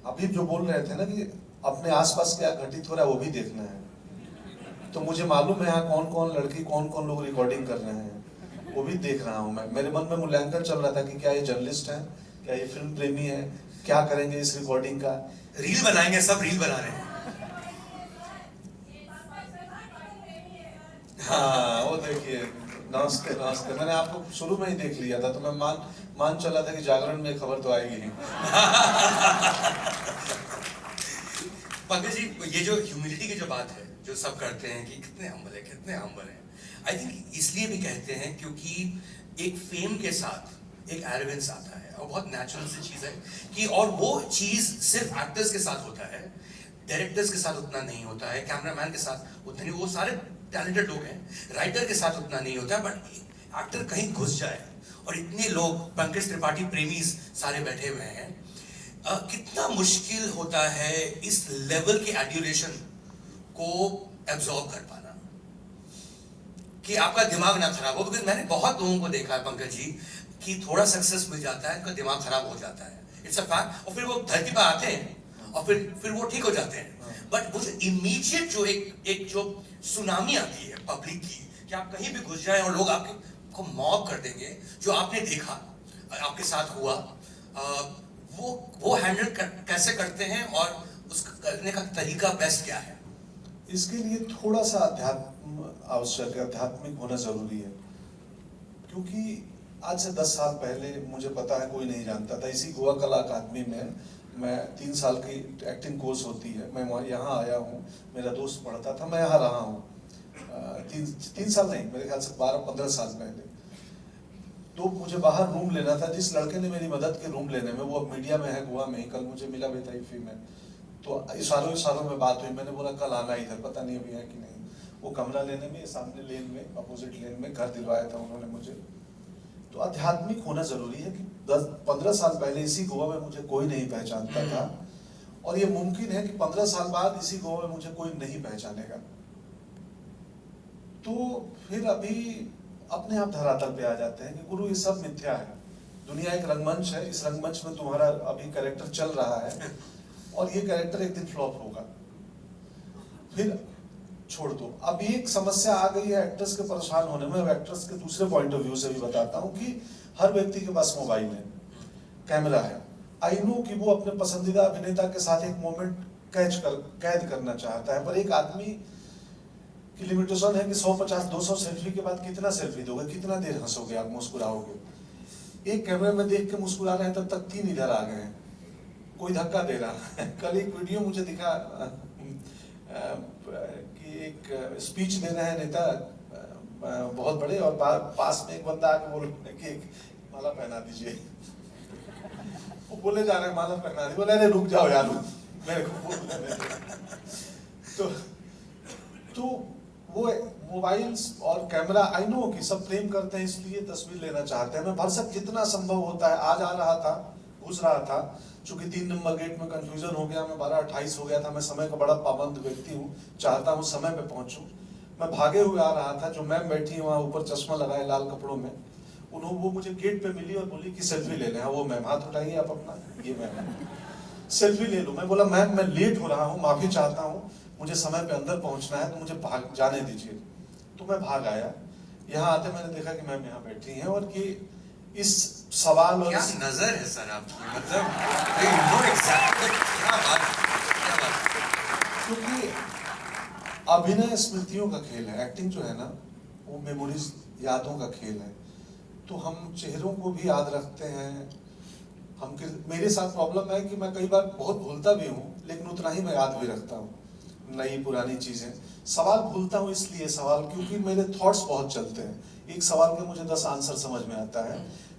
अभी जो बोल रहे थे ना कि अपने आसपास क्या घटित हो रहा है वो भी देखना है, तो मुझे मालूम है यहाँ कौन कौन लड़की कौन कौन लोग रिकॉर्डिंग कर रहे हैं, वो भी देख रहा हूँ मैं। मेरे मन में मूल्यांकन चल रहा था कि क्या ये जर्नलिस्ट है, क्या ये फिल्म प्रेमी है, क्या करेंगे इस रिकॉर्डिंग का। रील बनाएंगे, सब रील बना रहे हैं। हाँ वो देखिए, नमस्ते नमस्ते, मैंने आपको शुरू में ही देख लिया था, तो मैं मान चला था कि जागरण में खबर तो आएगी ही। पंकज जी, ये जो ह्यूमिलिटी की जो बात है, जो सब करते हैं कि कितने हम्बल हैं, आई थिंक इसलिए भी कहते हैं क्योंकि एक फेम के साथ एक एरोगेंस आता है, और बहुत नेचुरल सी चीज है कि, और वो चीज सिर्फ एक्टर्स के साथ होता है, डायरेक्टर्स के साथ उतना नहीं होता है, कैमरामैन के साथ उतना नहीं, वो सारे टैलेंटेड लोग हैं, राइटर के साथ उतना नहीं होता है, बट एक्टर कहीं घुस जाए और इतने लोग पंकज त्रिपाठी प्रेमीज सारे बैठे हुए हैं, कितना मुश्किल होता है इस लेवल के एड्यूरेशन को एब्जॉर्ब कर पाना, कि आपका दिमाग ना खराब हो। बिकॉज मैंने बहुत लोगों को देखा है पंकज जी कि थोड़ा सक्सेस मिल जाता है, उनका दिमाग खराब हो जाता है, इट्स अ फैक्ट, और फिर वो धरती पर आते हैं और फिर वो ठीक हो जाते हैं। बट वो जो इमीडिएट जो एक जो सुनामी आती है पब्लिक की, कि आप कहीं भी घुस जाए और लोग आपको मॉब कर देंगे, जो आपने देखा आपके साथ हुआ, वो हैंडल कैसे करते हैं और उसका करने का तरीका बेस्ट क्या है? इसके लिए थोड़ा सा अध्यात्म आवश्यक है, आध्यात्मिक होना जरूरी है, क्योंकि आज से 10 साल पहले मुझे पता है कोई नहीं जानता था, इसी गोवा कला अकादमी में मैं 3 साल की एक्टिंग कोर्स होती है, मैं यहाँ आया हूँ, मेरा दोस्त पढ़ता था, मैं यहाँ रहा हूँ 3 साल नहीं, मेरे ख्याल से 12-15 साल पहले। तो मुझे बाहर रूम लेना था, जिस लड़के ने मेरी मदद की रूम लेने में, वो अब मीडिया में है गोवा में ही, कल मुझे मिला बेतैफी में, तो इशारों में बात हुई, मैंने बोला कल आना इधर, पता नहीं अभी है कि नहीं। वो कमरा लेने में, सामने लेन में, अपोजिट लेन में घर दिलवाया था उन्होंने मुझे। तो आध्यात्मिक होना जरूरी है कि 10-15 साल पहले इसी गोवा में मुझे कोई नहीं पहचानता था, और ये मुमकिन है कि 15 साल बाद इसी गोवा में मुझे कोई नहीं पहचानेगा। तो फिर अभी अपने आप धरातल पे आ जाते हैं कि गुरु ये सब मिथ्या है, दुनिया एक रंगमंच है, इस रंगमंच में तुम्हारा अभी कैरेक्टर चल रहा है और ये कैरेक्टर एक दिन फ्लॉप होगा, फिर छोड़ दो। अब एक समस्या आ गई है एक्टर्स के परेशान होने में, एक्टर्स के दूसरे पॉइंट ऑफ व्यू से भी बताता हूँ कि हर व्यक्ति के पास मोबाइल है, कैमरा है, आई नो कि वो अपने पसंदीदा अभिनेता के साथ एक मोमेंट कैद करना चाहता है, पर एक आदमी की लिमिटेशन है कि 150-200 सेल्फी के बाद कितना सेल्फी दोगे, कितना देर हंसोगे आप, मुस्कुराओगे। एक कैमरे में देख के मुस्कुरा रहे हैं, तब तक 3 इधर आ गए हैं, कोई धक्का दे रहा है। कल एक वीडियो मुझे दिखा कि एक स्पीच दे रहे हैं नेता बहुत बड़े, और पास में एक बंदा आके बोल रहे कि एक माला पहना दीजिए। वो बोले जा रहे हैं माला पहना दी, बोले अरे रुक जाओ यार, मेरे को बोलने दो। तो वो मोबाइल्स और कैमरा, आई नो कि सब प्रेम करते हैं इसलिए तस्वीर लेना चाहते हैं, मैं भरसक जितना संभव होता है, आज आ रहा था, घुस रहा था, चूंकि 3 नंबर गेट में कंफ्यूजन हो गया, मैं 12:28 हो गया था, मैं समय का बड़ा पाबंद व्यक्ति हूँ, चाहता हूँ समय पे पहुंचूं, मैं भागे हुए आ रहा था, जो मैम बैठी वहाँ ऊपर चश्मा लगाए लाल कपड़ों में, उन्होंने वो मुझे गेट पे मिली और बोली कि सेल्फी ले लें। हाँ वो मैम, हाथ उठाइए आप अपना, ये मैम सेल्फी ले लो। मैं बोला मैम मैं लेट हो रहा हूँ, माफी चाहता हूँ, मुझे समय पे अंदर पहुंचना है, तो मुझे भाग जाने दीजिए। तो मैं भाग आया, यहाँ आते मैंने देखा कि मैम यहाँ बैठी हैं, और कि इस सवाल और क्या नजर है सर आपकी, मतलब क्या बात। क्योंकि अभिनय स्मृतियों का खेल है, एक्टिंग जो है ना वो मेमोरीज, यादों का खेल है, तो हम चेहरों को भी याद रखते हैं। हम मेरे साथ प्रॉब्लम है कि मैं कई बार बहुत भूलता भी हूँ, लेकिन उतना ही मैं याद भी रखता हूँ नई पुरानी चीजें। सवाल भूलता हूँ इसलिए क्योंकि मेरे थॉट्स बहुत चलते हैं, एक सवाल के मुझे 10 आंसर समझ में आता है,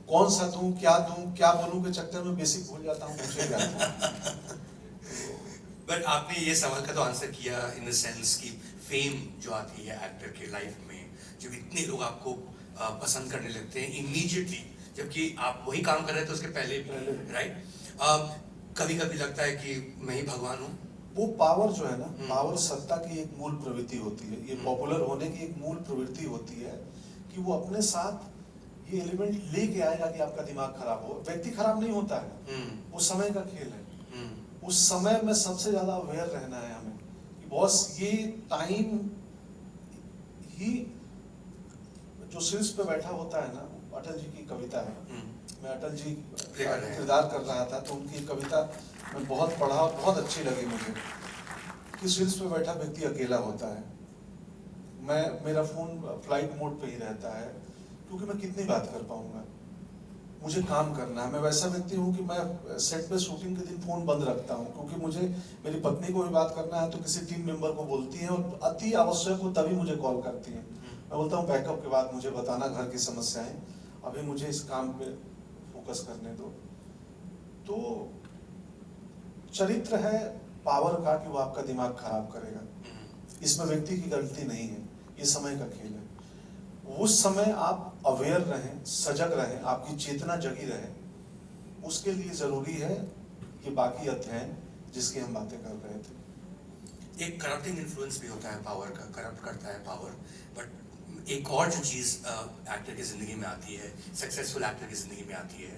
कौन सा दूं, क्या बोलूं के चक्कर में बेसिक भूल जाता हूँ, मुझे क्या। बट आपने ये सवाल का तो आंसर किया इन द सेंस कि फेम जो आती है एक्टर के लाइफ में, जब इतने लोग आपको पसंद करने लगते हैं इमीडिएटली, जबकि आप वही काम कर रहे थे उसके पहले भी, राइट? कभी कभी लगता है कि मैं ही भगवान हूँ। वो पावर जो है ना, पावर सत्ता की एक मूल प्रवृत्ति होती है, ये पॉपुलर होने की एक मूल प्रवृत्ति होती है कि वो अपने साथ ये एलिमेंट लेके आएगा कि आपका दिमाग खराब हो। व्यक्ति खराब नहीं होता है, वो समय का खेल है। उस समय में सबसे ज्यादा अवेयर रहना है हमें कि बॉस ये टाइम ही, जो शीर्ष पे बैठा होता है ना, अटल जी की कविता है, मैं अटल जी किरदार कर रहा था तो उनकी कविता मैं बहुत पढ़ा, बहुत अच्छी लगी मुझे कि शीर्ष पे बैठा व्यक्ति अकेला होता है। मेरा फोन फ्लाइट मोड पे ही रहता है क्योंकि मैं कितनी बात कर पाऊंगा, मुझे काम करना है। मैं वैसा व्यक्ति हूँ कि मैं सेट पे शूटिंग के दिन फोन बंद रखता हूँ क्योंकि मुझे मेरी पत्नी को भी बात करना है तो किसी टीम मेंबर को बोलती है और अति आवश्यक हो तभी मुझे कॉल करती है। मैं बोलता हूँ बैकअप के बाद मुझे बताना घर की समस्याएं, अभी मुझे इस काम पे फोकस करने दो। तो चरित्र है पावर का कि वो आपका दिमाग खराब करेगा, इसमें व्यक्ति की गलती नहीं है, ये समय का खेल है। उस समय आप अवेयर रहें, सजग रहें, आपकी चेतना जगी रहे, उसके लिए जरूरी है ये बाकी अध्ययन जिसकी हम बातें कर रहे थे। एक करप्टिंग इन्फ्लुएंस भी होता है पावर का, करप्ट करता है पावर। बट एक और जो चीज एक्टर की जिंदगी में आती है, सक्सेसफुल एक्टर की जिंदगी में आती है,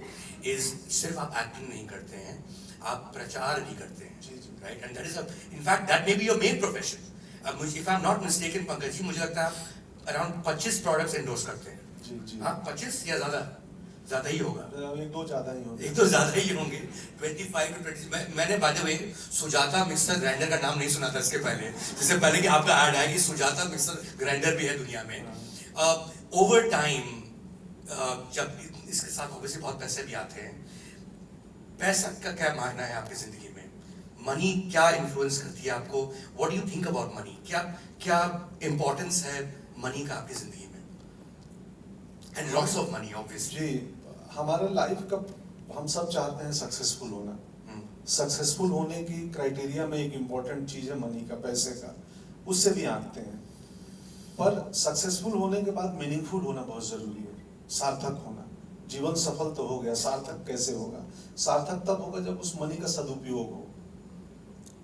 इज सिर्फ आप एक्टिंग नहीं करते हैं, आप प्रचार भी करते हैं, right? And that is in fact that may be your main profession. मुझे, if I am not mistaken Pankaj ji, मुझे लगता है आप अराउंड 25 प्रोडक्ट्स एंडोर्स करते हैं। जी। हाँ, 25 या ज्यादा ही होगा, एक दो ज्यादा ही होंगे, एक तो ज्यादा ही होंगे। 25 to 20। मैंने by the way Sujata mixer grinder का नाम नहीं सुना था इसके पहले, जिससे पहले कि आपका ऐड है कि सुजाता मिक्सर ग्राइंडर भी है दुनिया में। ओवर टाइम जब इसके साथ ऑब्वियसली बहुत पैसे भी आते हैं, पैसा का क्या मायना है आपकी जिंदगी में? मनी क्या इन्फ्लुएंस करती है आपको? What do you think about money? क्या इंपॉर्टेंस है मनी का आपकी जिंदगी में? And lots of money obviously. जी, हमारे लाइफ का हम सब चाहते हैं सक्सेसफुल होना। सक्सेसफुल होने की क्राइटेरिया में एक इम्पोर्टेंट चीज है मनी का, पैसे का, उससे भी आंकते हैं। पर सक्सेसफुल होने के बाद मीनिंगफुल होना बहुत जरूरी है, सार्थक होना। जीवन सफल तो हो गया, सार्थक कैसे होगा? सार्थक तब होगा जब उस मनी का सदुपयोग हो,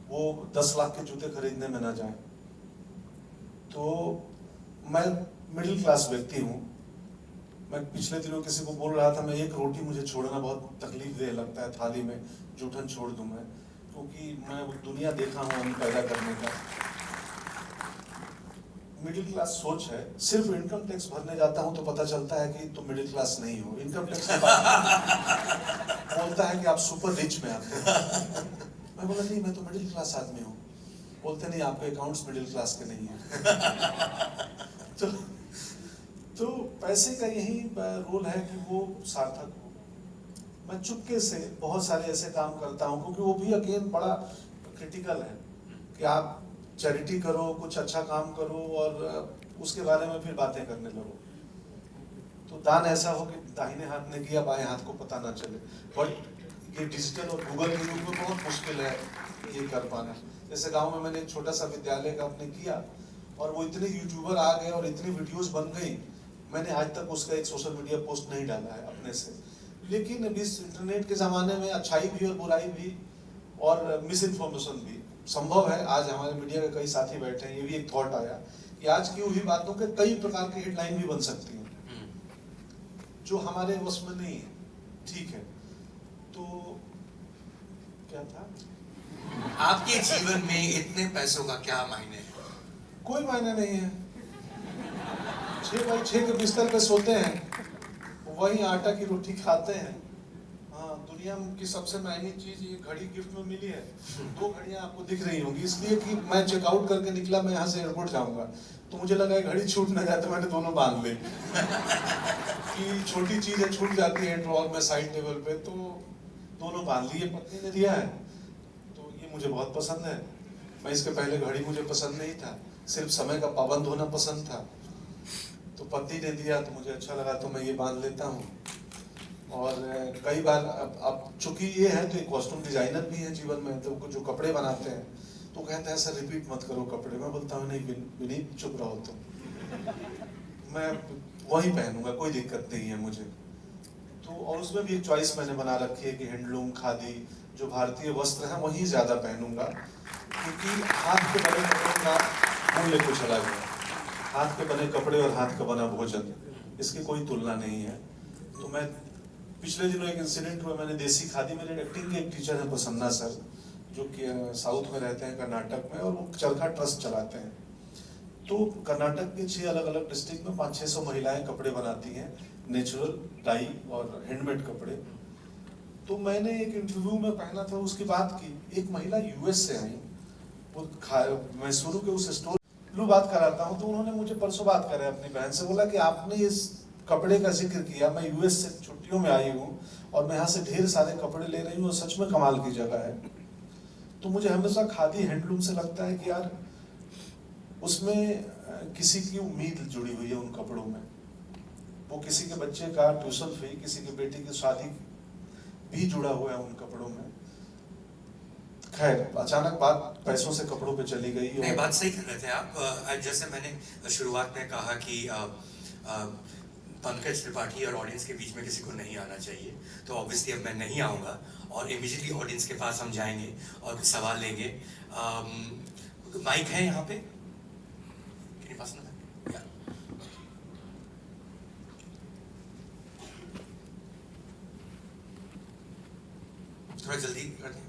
वो 10 लाख के जूते खरीदने में ना जाए। तो मैं मिडिल क्लास व्यक्ति हूँ। मैं पिछले दिनों किसी को बोल रहा था, मैं एक रोटी मुझे छोड़ना बहुत तकलीफ दे लगता है थाली में, जूठन छोड़ दूं मैं, क्योंकि मैं वो दुनिया देखा हूँ अन्न पैदा करने का। मिडिल क्लास सोच है। सिर्फ इनकम टैक्स भरने जाता हूँ तो पता चलता है कि तुम मिडिल क्लास नहीं हो। इनकम टैक्स बोलता है कि आप सुपर रिच में आते हो। मैं बोला नहीं, मैं तो मिडिल क्लास आदमी हूँ। बोलते नहीं, आपके अकाउंट्स मिडिल क्लास के नहीं है। तो पैसे का यही रोल है कि वो सार्थक हो। मैं चुपके से बहुत सारे ऐसे काम करता हूँ क्योंकि वो भी अगेन बड़ा क्रिटिकल है कि आप चैरिटी करो, कुछ अच्छा काम करो और उसके बारे में फिर बातें करने लगो। तो दान ऐसा हो कि दाहिने हाथ ने किया, बाएं हाथ को पता ना चले। बट ये डिजिटल और गूगल के युग में बहुत मुश्किल है ये कर पाना। जैसे गांव में मैंने एक छोटा सा विद्यालय का अपने किया और वो इतने यूट्यूबर आ गए और इतनी वीडियोस बन गई, मैंने आज तक उसका एक सोशल मीडिया पोस्ट नहीं डाला है अपने से। लेकिन अभी इस इंटरनेट के ज़माने में अच्छाई भी और बुराई भी और मिस इन्फॉर्मेशन भी संभव है। आज हमारे मीडिया के कई साथी बैठे हैं, ये भी एक थॉट आया कि आज की हुई बातों के कई प्रकार की हेडलाइन भी बन सकती हैं जो हमारे वश में नहीं है। ठीक है, तो क्या था? आपके जीवन में इतने पैसों का क्या मायने है? कोई मायने नहीं है। 6x6 के बिस्तर पे सोते हैं, वही आटा की रोटी खाते हैं। हाँ, दुनिया की सबसे महंगी चीज ये घड़ी गिफ्ट में मिली है। 2 घड़ियां आपको दिख रही होंगी, इसलिए कि मैं चेकआउट करके निकला, मैं यहाँ से एयरपोर्ट जाऊंगा तो मुझे लगा घड़ी छूट ना जाए, तो मैंने दोनों बांध ली। कि छोटी चीजें छूट जाती है ड्रॉर में साइड टेबल पे, तो दोनों बांध लिए। पत्नी ने दिया है तो ये मुझे बहुत पसंद है। मैं इसके पहले घड़ी मुझे पसंद नहीं था, सिर्फ समय का पाबंद होना पसंद था। तो पति ने दिया तो मुझे अच्छा लगा, तो मैं ये बांध लेता हूँ। और कई बार अब चूंकि ये है तो एक कॉस्ट्यूम डिजाइनर भी है जीवन में, तो जो कपड़े बनाते हैं तो कहते हैं सर रिपीट मत करो कपड़े। मैं बोलता हूँ नहीं विनीत चुप रहो तुम, मैं वही पहनूंगा, कोई दिक्कत नहीं है मुझे। तो और उसमें भी एक चॉइस मैंने बना रखी है कि हैंडलूम, खादी, जो भारतीय वस्त्र हैं वही ज्यादा पहनूंगा, क्योंकि हाथ के बने कपड़े का मूल्य कुछ अलग है। हाथ के बने कपड़े और हाथ का बना भोजन, इसकी कोई तुलना नहीं है। तो मैं पिछले दिनों एक इंसिडेंट हुआ, मैंने देसी खादी, मेरे एक्टिंग के एक टीचर हैं प्रसन्ना सर, जो कि साउथ में रहते हैं कर्नाटक में, और वो चरखा ट्रस्ट चलाते हैं। तो कर्नाटक के 6 अलग अलग डिस्ट्रिक्ट में 500-600 महिलाएं कपड़े बनाती हैं, नेचुरल डाई और हैंडमेड कपड़े। तो मैंने एक इंटरव्यू में पहना था, उसकी बात की, एक महिला यूएस से आई, वो मैसूरू के उस स्टोर बात कराता हूँ, तो उन्होंने मुझे परसों बात करा अपनी बहन से, बोला कि आपने इस कपड़े का जिक्र किया, मैं यूएस से छुट्टियों में आई हूँ और मैं यहाँ से ढेर सारे कपड़े ले रही हूँ, सच में कमाल की जगह है। तो मुझे हमेशा खादी हैंडलूम से लगता है कि यार उसमें किसी की उम्मीद जुड़ी हुई है उन कपड़ों में, वो किसी के बच्चे का ट्यूशन फी, किसी के बेटी की शादी भी जुड़ा हुआ है उन कपड़ों में। खैर अचानक बात पैसों से कपड़ों पे चली गई। नहीं, बात सही कर रहे थे आप। जैसे मैंने शुरुआत में कहा कि पंकज त्रिपाठी और ऑडियंस के बीच में किसी को नहीं आना चाहिए, तो ऑब्वियसली अब मैं नहीं आऊँगा और इमीडिएटली ऑडियंस के पास हम जाएंगे और कुछ सवाल लेंगे। माइक है यहाँ पे, किसी पास ना? थोड़ा जल्दी कर दें,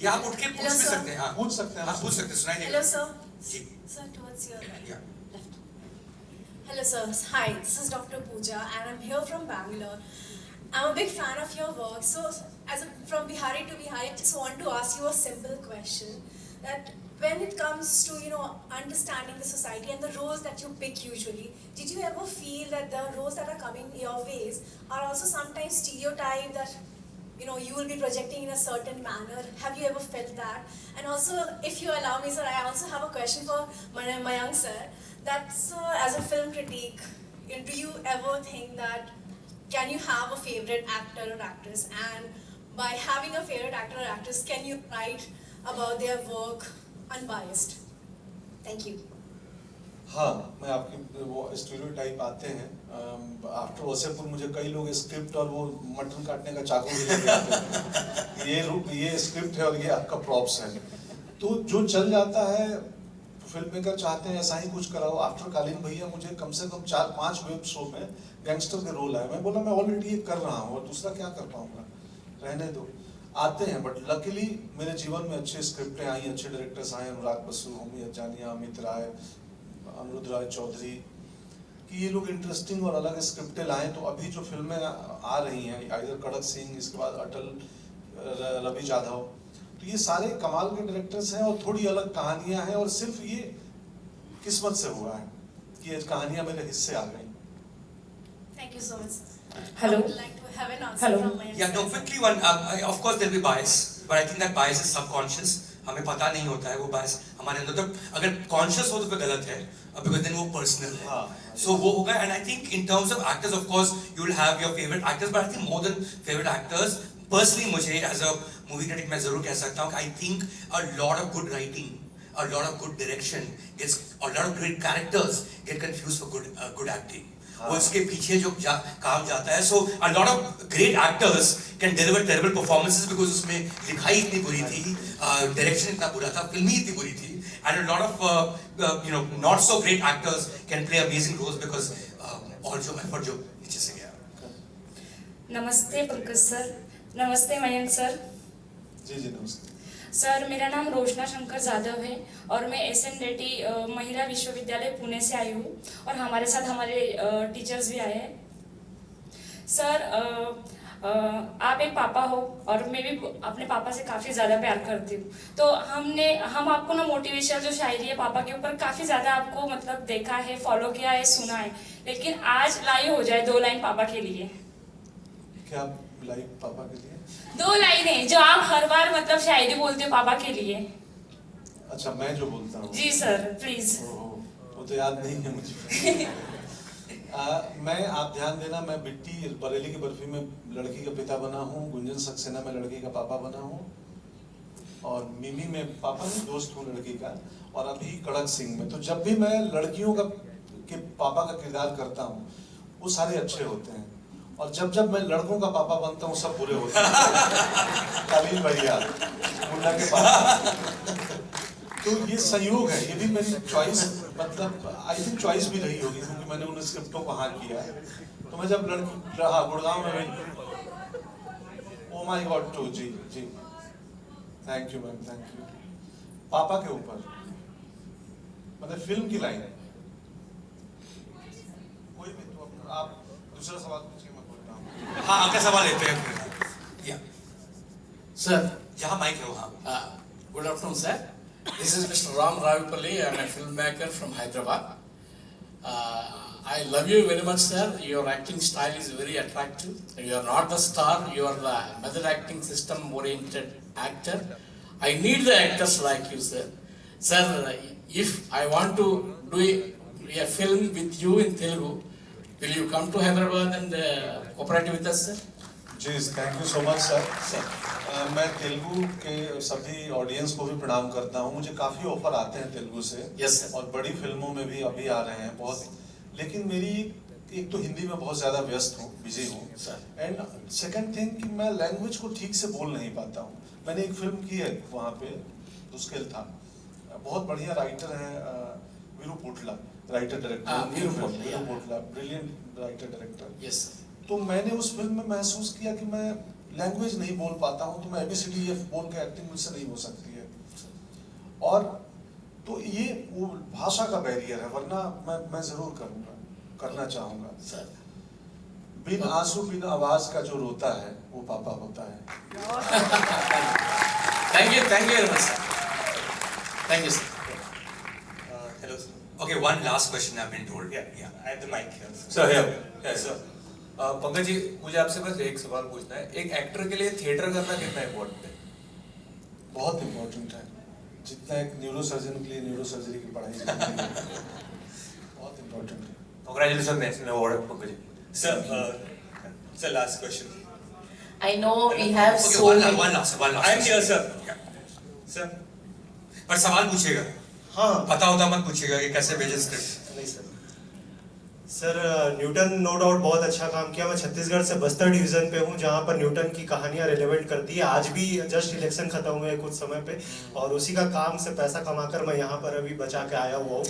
या आप उठ के पूछ भी सकते हैं। हाँ, पूछ सकते हैं, हाँ पूछ सकते हैं, सुनाई देगा। Hello, sir. Ji. Sir, towards your left. Yeah. Left. Hello, sir. Hi, this is Dr. Pooja, and I'm here from Bangalore. I'm a big fan of your work. So, from Bihari to Bihari, I just want to ask you a simple question: that when it comes to understanding the society and the roles that you pick usually, did you ever feel that the roles that are coming your ways are also sometimes stereotyped, that you will be projecting in a certain manner? Have you ever felt that? And also, if you allow me, sir, I also have a question for Mayank sir. That, sir, as a film critique, do you ever think that can you have a favorite actor or actress, and by having a favorite actor or actress, can you write about their work unbiased? Thank you. हाँ, मैं आपकी वो stereotype आते हैं। After Wasseypur मुझे कई लोग script और वो मटन काटने का चाकू भी लेके आते हैं। ये स्क्रिप्ट है और ये आपका प्रॉप्स है। तो जो चल जाता है, फिल्म मेकर चाहते हैं ऐसा ही कुछ कराओ। आफ्टर कालीन भैया मुझे कम से कम 4-5 वेब शो में गैंगस्टर के रोल आए, मैं बोला मैं ऑलरेडी ये कर रहा हूँ और दूसरा क्या कर पाऊंगा, रहने दो। आते हैं, बट लकीली मेरे जीवन में अच्छे स्क्रिप्टें आई, अच्छे डायरेक्टर्स आए, अनुराग बसु, होमी जानिया, अमित राय, अमरुद राय चौधरी, कि ये लोग इंटरेस्टिंग और अलग स्क्रिप्टें लाएं। तो अभी जो फिल्में आ रही हैं, इधर कड़क सिंह, इसके बाद अटल, रवि जाधव, तो ये सारे कमाल के डायरेक्टर्स हैं और थोड़ी अलग कहानियां हैं, और सिर्फ ये किस्मत से हुआ है कि ये कहानियां मेरे हिस्से आ गई। Thank you so much, sir. Hello. I would like to have an answer Hello. from Mayank. Yeah, no, quickly one. Of course, there'll be bias, but I think that bias is subconscious. हमें पता नहीं होता है वो bias हमारे अंदर। तो अगर conscious हो तो फिर गलत है, because then वो personal है। So वो होगा, and I think in terms of actors, of course, you will have your favorite actors, but I think more than favorite actors, personally मुझे as a movie critic मैं जरूर कह सकता हूँ कि I think a lot of good writing, a lot of good direction gets, a lot of great characters get confused for good acting. वो इसके पीछे जो काम जाता है। So a lot of great actors can deliver terrible performances because उसमें लिखाई इतनी बुरी थी, डायरेक्शन इतना बुरा था, फिल्म ही इतनी बुरी थी, and a lot of not so great actors can play amazing roles because और जो effort जो नीचे से गया। नमस्ते पंकज सर, नमस्ते मयंक सर। जी जी नमस्ते सर, मेरा नाम रोशना शंकर जाधव है और मैं SN रेड्डी महिला विश्वविद्यालय पुणे से आई हूँ, और हमारे साथ हमारे टीचर्स भी आए हैं। सर, आप एक पापा हो और मैं भी अपने पापा से काफ़ी ज़्यादा प्यार करती हूँ। तो हम आपको ना मोटिवेशन जो शायरी है पापा के ऊपर काफ़ी ज़्यादा आपको मतलब देखा है, फॉलो किया है, सुना है, लेकिन आज लाइव हो जाए 2 लाइन पापा के लिए। क्या लाइव पापा के लिए? 2 लाइनें जो आप हर बार मतलब शायरी बोलते हो पापा के लिए। अच्छा, मैं जो बोलता हूँ? जी सर, प्लीज। वो तो याद नहीं है मुझे। मैं आप ध्यान देना, मैं बिट्टी बरेली की बर्फी में लड़की का पिता बना हूँ, गुंजन सक्सेना में लड़की का पापा बना हूँ, और मिमी में पापा नहीं दोस्त हूँ लड़की का, और अभी कड़क सिंह में। तो जब भी मैं लड़कियों का के पापा का किरदार करता हूँ वो सारे अच्छे होते हैं, और जब जब मैं लड़कों का पापा बनता हूँ सब बुरे होते हैं। कबीर भैया, मुन्ना के पापा। तो ये संयोग है, ये भी मेरी चॉइस, मतलब आई थिंक चॉइस भी रही होगी क्योंकि मैंने उन स्क्रिप्टों को हाँ किया। तो मैं जब लड़की रहा गुड़गांव में, ओ माय गॉड टू, जी जी, thank you ma'am, thank you. पापा के ऊपर मतलब फिल्म की लाइन, कोई भी तो आप दूसरा सवाल पूछिए, मैं बोल रहा हूँ। हाँ, आपका सवाल लेते हैं। या Sir, जहाँ माइक है वहाँ। good afternoon, sir. This is Mr. Ram Ravipalli. I am a filmmaker from Hyderabad. I love you very much, sir. Your acting style is very attractive. You are not the star. You are the method acting system-oriented actor. I need the actors like you, sir. Sir, if I want to do a film with you in Telugu, will you come to Hyderabad and cooperate with us, sir? जी, thank you so much sir. मैं तेलुगु के सभी audience को भी प्रणाम करता हूँ। मुझे काफ़ी ऑफर आते हैं तेलुगु से, Yes, sir. और बड़ी फिल्मों में भी अभी आ रहे हैं बहुत, लेकिन मेरी एक तो हिंदी में बहुत ज़्यादा व्यस्त हूँ, बिजी हूँ, एंड सेकंड थिंग कि मैं लैंग्वेज को ठीक से बोल नहीं पाता हूँ। मैंने एक फिल्म की है वहाँ पे, मुश्किल था, बहुत बढ़िया राइटर है Veeru Potla, writer director Veeru Potla, Veeru Potla, brilliant writer director. Yes, sir. तो मैंने उस फिल्म में महसूस किया कि मैं लैंग्वेज नहीं बोल पाता हूँ, तो मैं ABCDEF बोल के एक्टिंग मुझसे नहीं हो सकती है, और तो ये वो भाषा का बैरियर है, वरना मैं जरूर करूँगा, करना चाहूँगा। Sir. बिन आंसू बिन आवाज का जो रोता है वो पापा होता है। Thank you very much, sir. Thank you, sir. Hello, sir. Okay, one last question I've been told. Yeah. I have the mic here. Sir है Yes, sir. पंकज जी, मुझे आपसे बस एक सवाल पूछना है, एक एक्टर के लिए थिएटर करना कितना इम्पोर्टेंट है? बहुत इम्पोर्टेंट है, जितना एक न्यूरो सर्जन के लिए न्यूरो सर्जरी की पढ़ाई जरूरी है, बहुत इम्पोर्टेंट है। Congratulation national award Pankaj ji. Sir, last question. I know we have Okay, so many. one last. I am here, sir. Sir. पर सवाल पूछिएगा, हाँ. पता होता मत पूछिएगा कि कैसे भेजे स्क्रिप्ट। नहीं sir. Sir, Newton no doubt बहुत अच्छा काम किया। मैं छत्तीसगढ़ से बस्तर डिवीजन पे हूँ, जहाँ पर न्यूटन की कहानियाँ रिलेवेंट करती है। आज भी जस्ट इलेक्शन खत्म हुए कुछ समय पे, और उसी का काम से पैसा कमाकर मैं यहाँ पर अभी बचा के आया हुआ हूँ।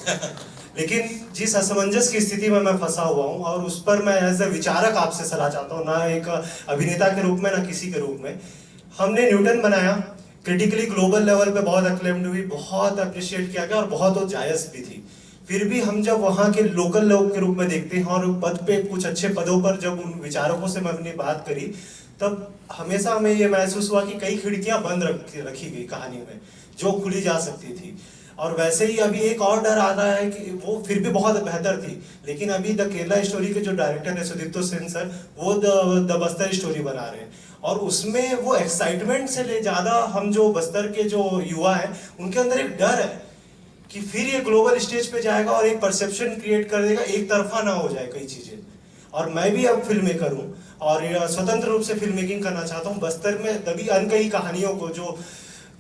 लेकिन जिस असमंजस की स्थिति में मैं फंसा हुआ हूँ, और उस पर मैं एज ए विचारक आपसे सलाह चाहता हूँ, ना एक अभिनेता के रूप में ना किसी के रूप में। हमने न्यूटन बनाया, क्रिटिकली ग्लोबल लेवल पे बहुत अक्लेम्ड हुई, बहुत अप्रिशिएट किया गया, और बहुत जायज़ भी थी। फिर भी हम जब वहाँ के लोकल लोग के रूप में देखते हैं, और पद पे कुछ अच्छे पदों पर जब उन विचारकों से मैं अपनी बात करी, तब हमेशा हमें ये महसूस हुआ कि कई खिड़कियां बंद रखी गई कहानी में, जो खुली जा सकती थी। और वैसे ही अभी एक और डर आता है कि वो फिर भी बहुत बेहतर थी, लेकिन अभी द केरला स्टोरी के जो डायरेक्टर है सुदीप्तो सेन सर, वो द बस्तर स्टोरी बना रहे हैं, और उसमें वो एक्साइटमेंट से ले ज़्यादा हम जो बस्तर के जो युवा हैं उनके अंदर एक डर है कि फिर ये ग्लोबल स्टेज पे जाएगा और एक परसेप्शन क्रिएट कर देगा, एक तरफा ना हो जाए कई चीज़ें। और मैं भी अब फिल्म मेकर हूँ और स्वतंत्र रूप से फिल्म मेकिंग करना चाहता हूँ। बस्तर में दबी अनकही कहानियों को जो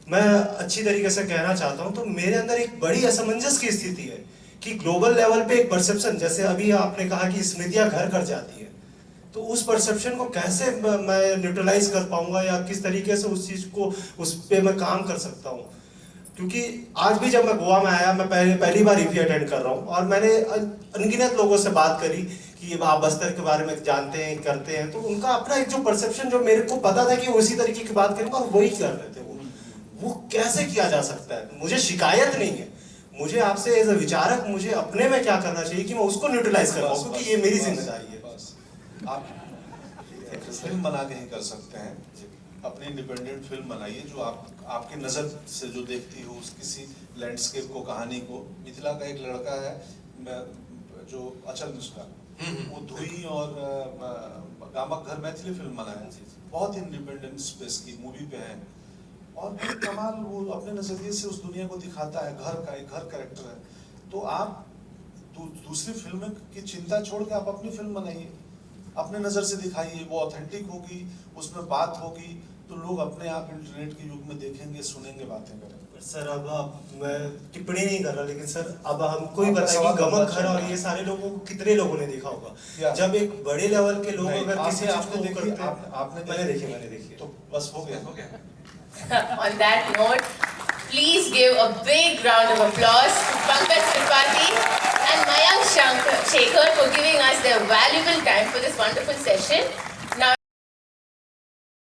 मैं अच्छी तरीके से कहना चाहता हूँ, तो मेरे अंदर एक बड़ी असमंजस की स्थिति है कि ग्लोबल लेवल पे एक परसेप्शन, जैसे अभी आपने कहा कि स्मृतियाँ घर कर जाती है, तो उस परसेप्शन को कैसे मैं न्यूट्रलाइज कर पाऊंगा, या किस तरीके से उस चीज़ को उस पर मैं काम कर सकता हूँ। क्योंकि आज भी जब मैं गोवा में आया, मैं पहली बार ईपी अटेंड कर रहा हूँ, और मैंने अनगिनत लोगों से बात करी कि आप बस्तर के बारे में जानते हैं, करते हैं, तो उनका अपना एक जो परसेप्शन, जो मेरे को पता था कि उसी तरीके की बात करेंगे, और वही कर रहे थे। वो कैसे किया जा सकता है? मुझे शिकायत नहीं है, मुझे आपसे एज अ विचारक मुझे अपने में क्या करना चाहिए कि मैं उसको न्यूट्रलाइज कर पाऊँ, क्योंकि ये मेरी जिम्मेदारी है। आप फिल्म बना के ही कर सकते हैं, अपनी इंडिपेंडेंट फिल्म बनाइए जो आपके नज़र से जो देखती हो उस किसी लैंडस्केप को, कहानी को। मिथिला का एक लड़का है जो अचल उसका, वो धुई और गामक घर मैथिली फिल्म बनाया, बहुत इंडिपेंडेंट स्पेस की मूवी पे है, और बहुत कमाल वो अपने नज़रिए से उस दुनिया को दिखाता है। घर का एक घर कैरेक्टर है, तो दूसरी फिल्म की चिंता छोड़ के आप अपनी फिल्म बनाइए, अपने नजर से दिखाइए, वो ऑथेंटिक होगी, उसमें बात होगी, तो लोग अपने आप इंटरनेट के युग में देखेंगे, सुनेंगे, बातें करेंगे। सर अब मैं टिप्पणी नहीं कर रहा, लेकिन सर अब हमको ही आपका बताइए सवाल कि गमन होना खर और चाहिए। ये सारे लोगों को कितने लोगों ने देखा होगा? क्या? जब एक बड़े लेवल के लोग नहीं, अगर किसी चीज आपने को देखी, करते हैं, आपने मैंने देखी तो बस हो गया। On that note, please give a big round of applause to Pankaj Tripathi and Mayank Shekhar for giving us their valuable time for this wonderful session.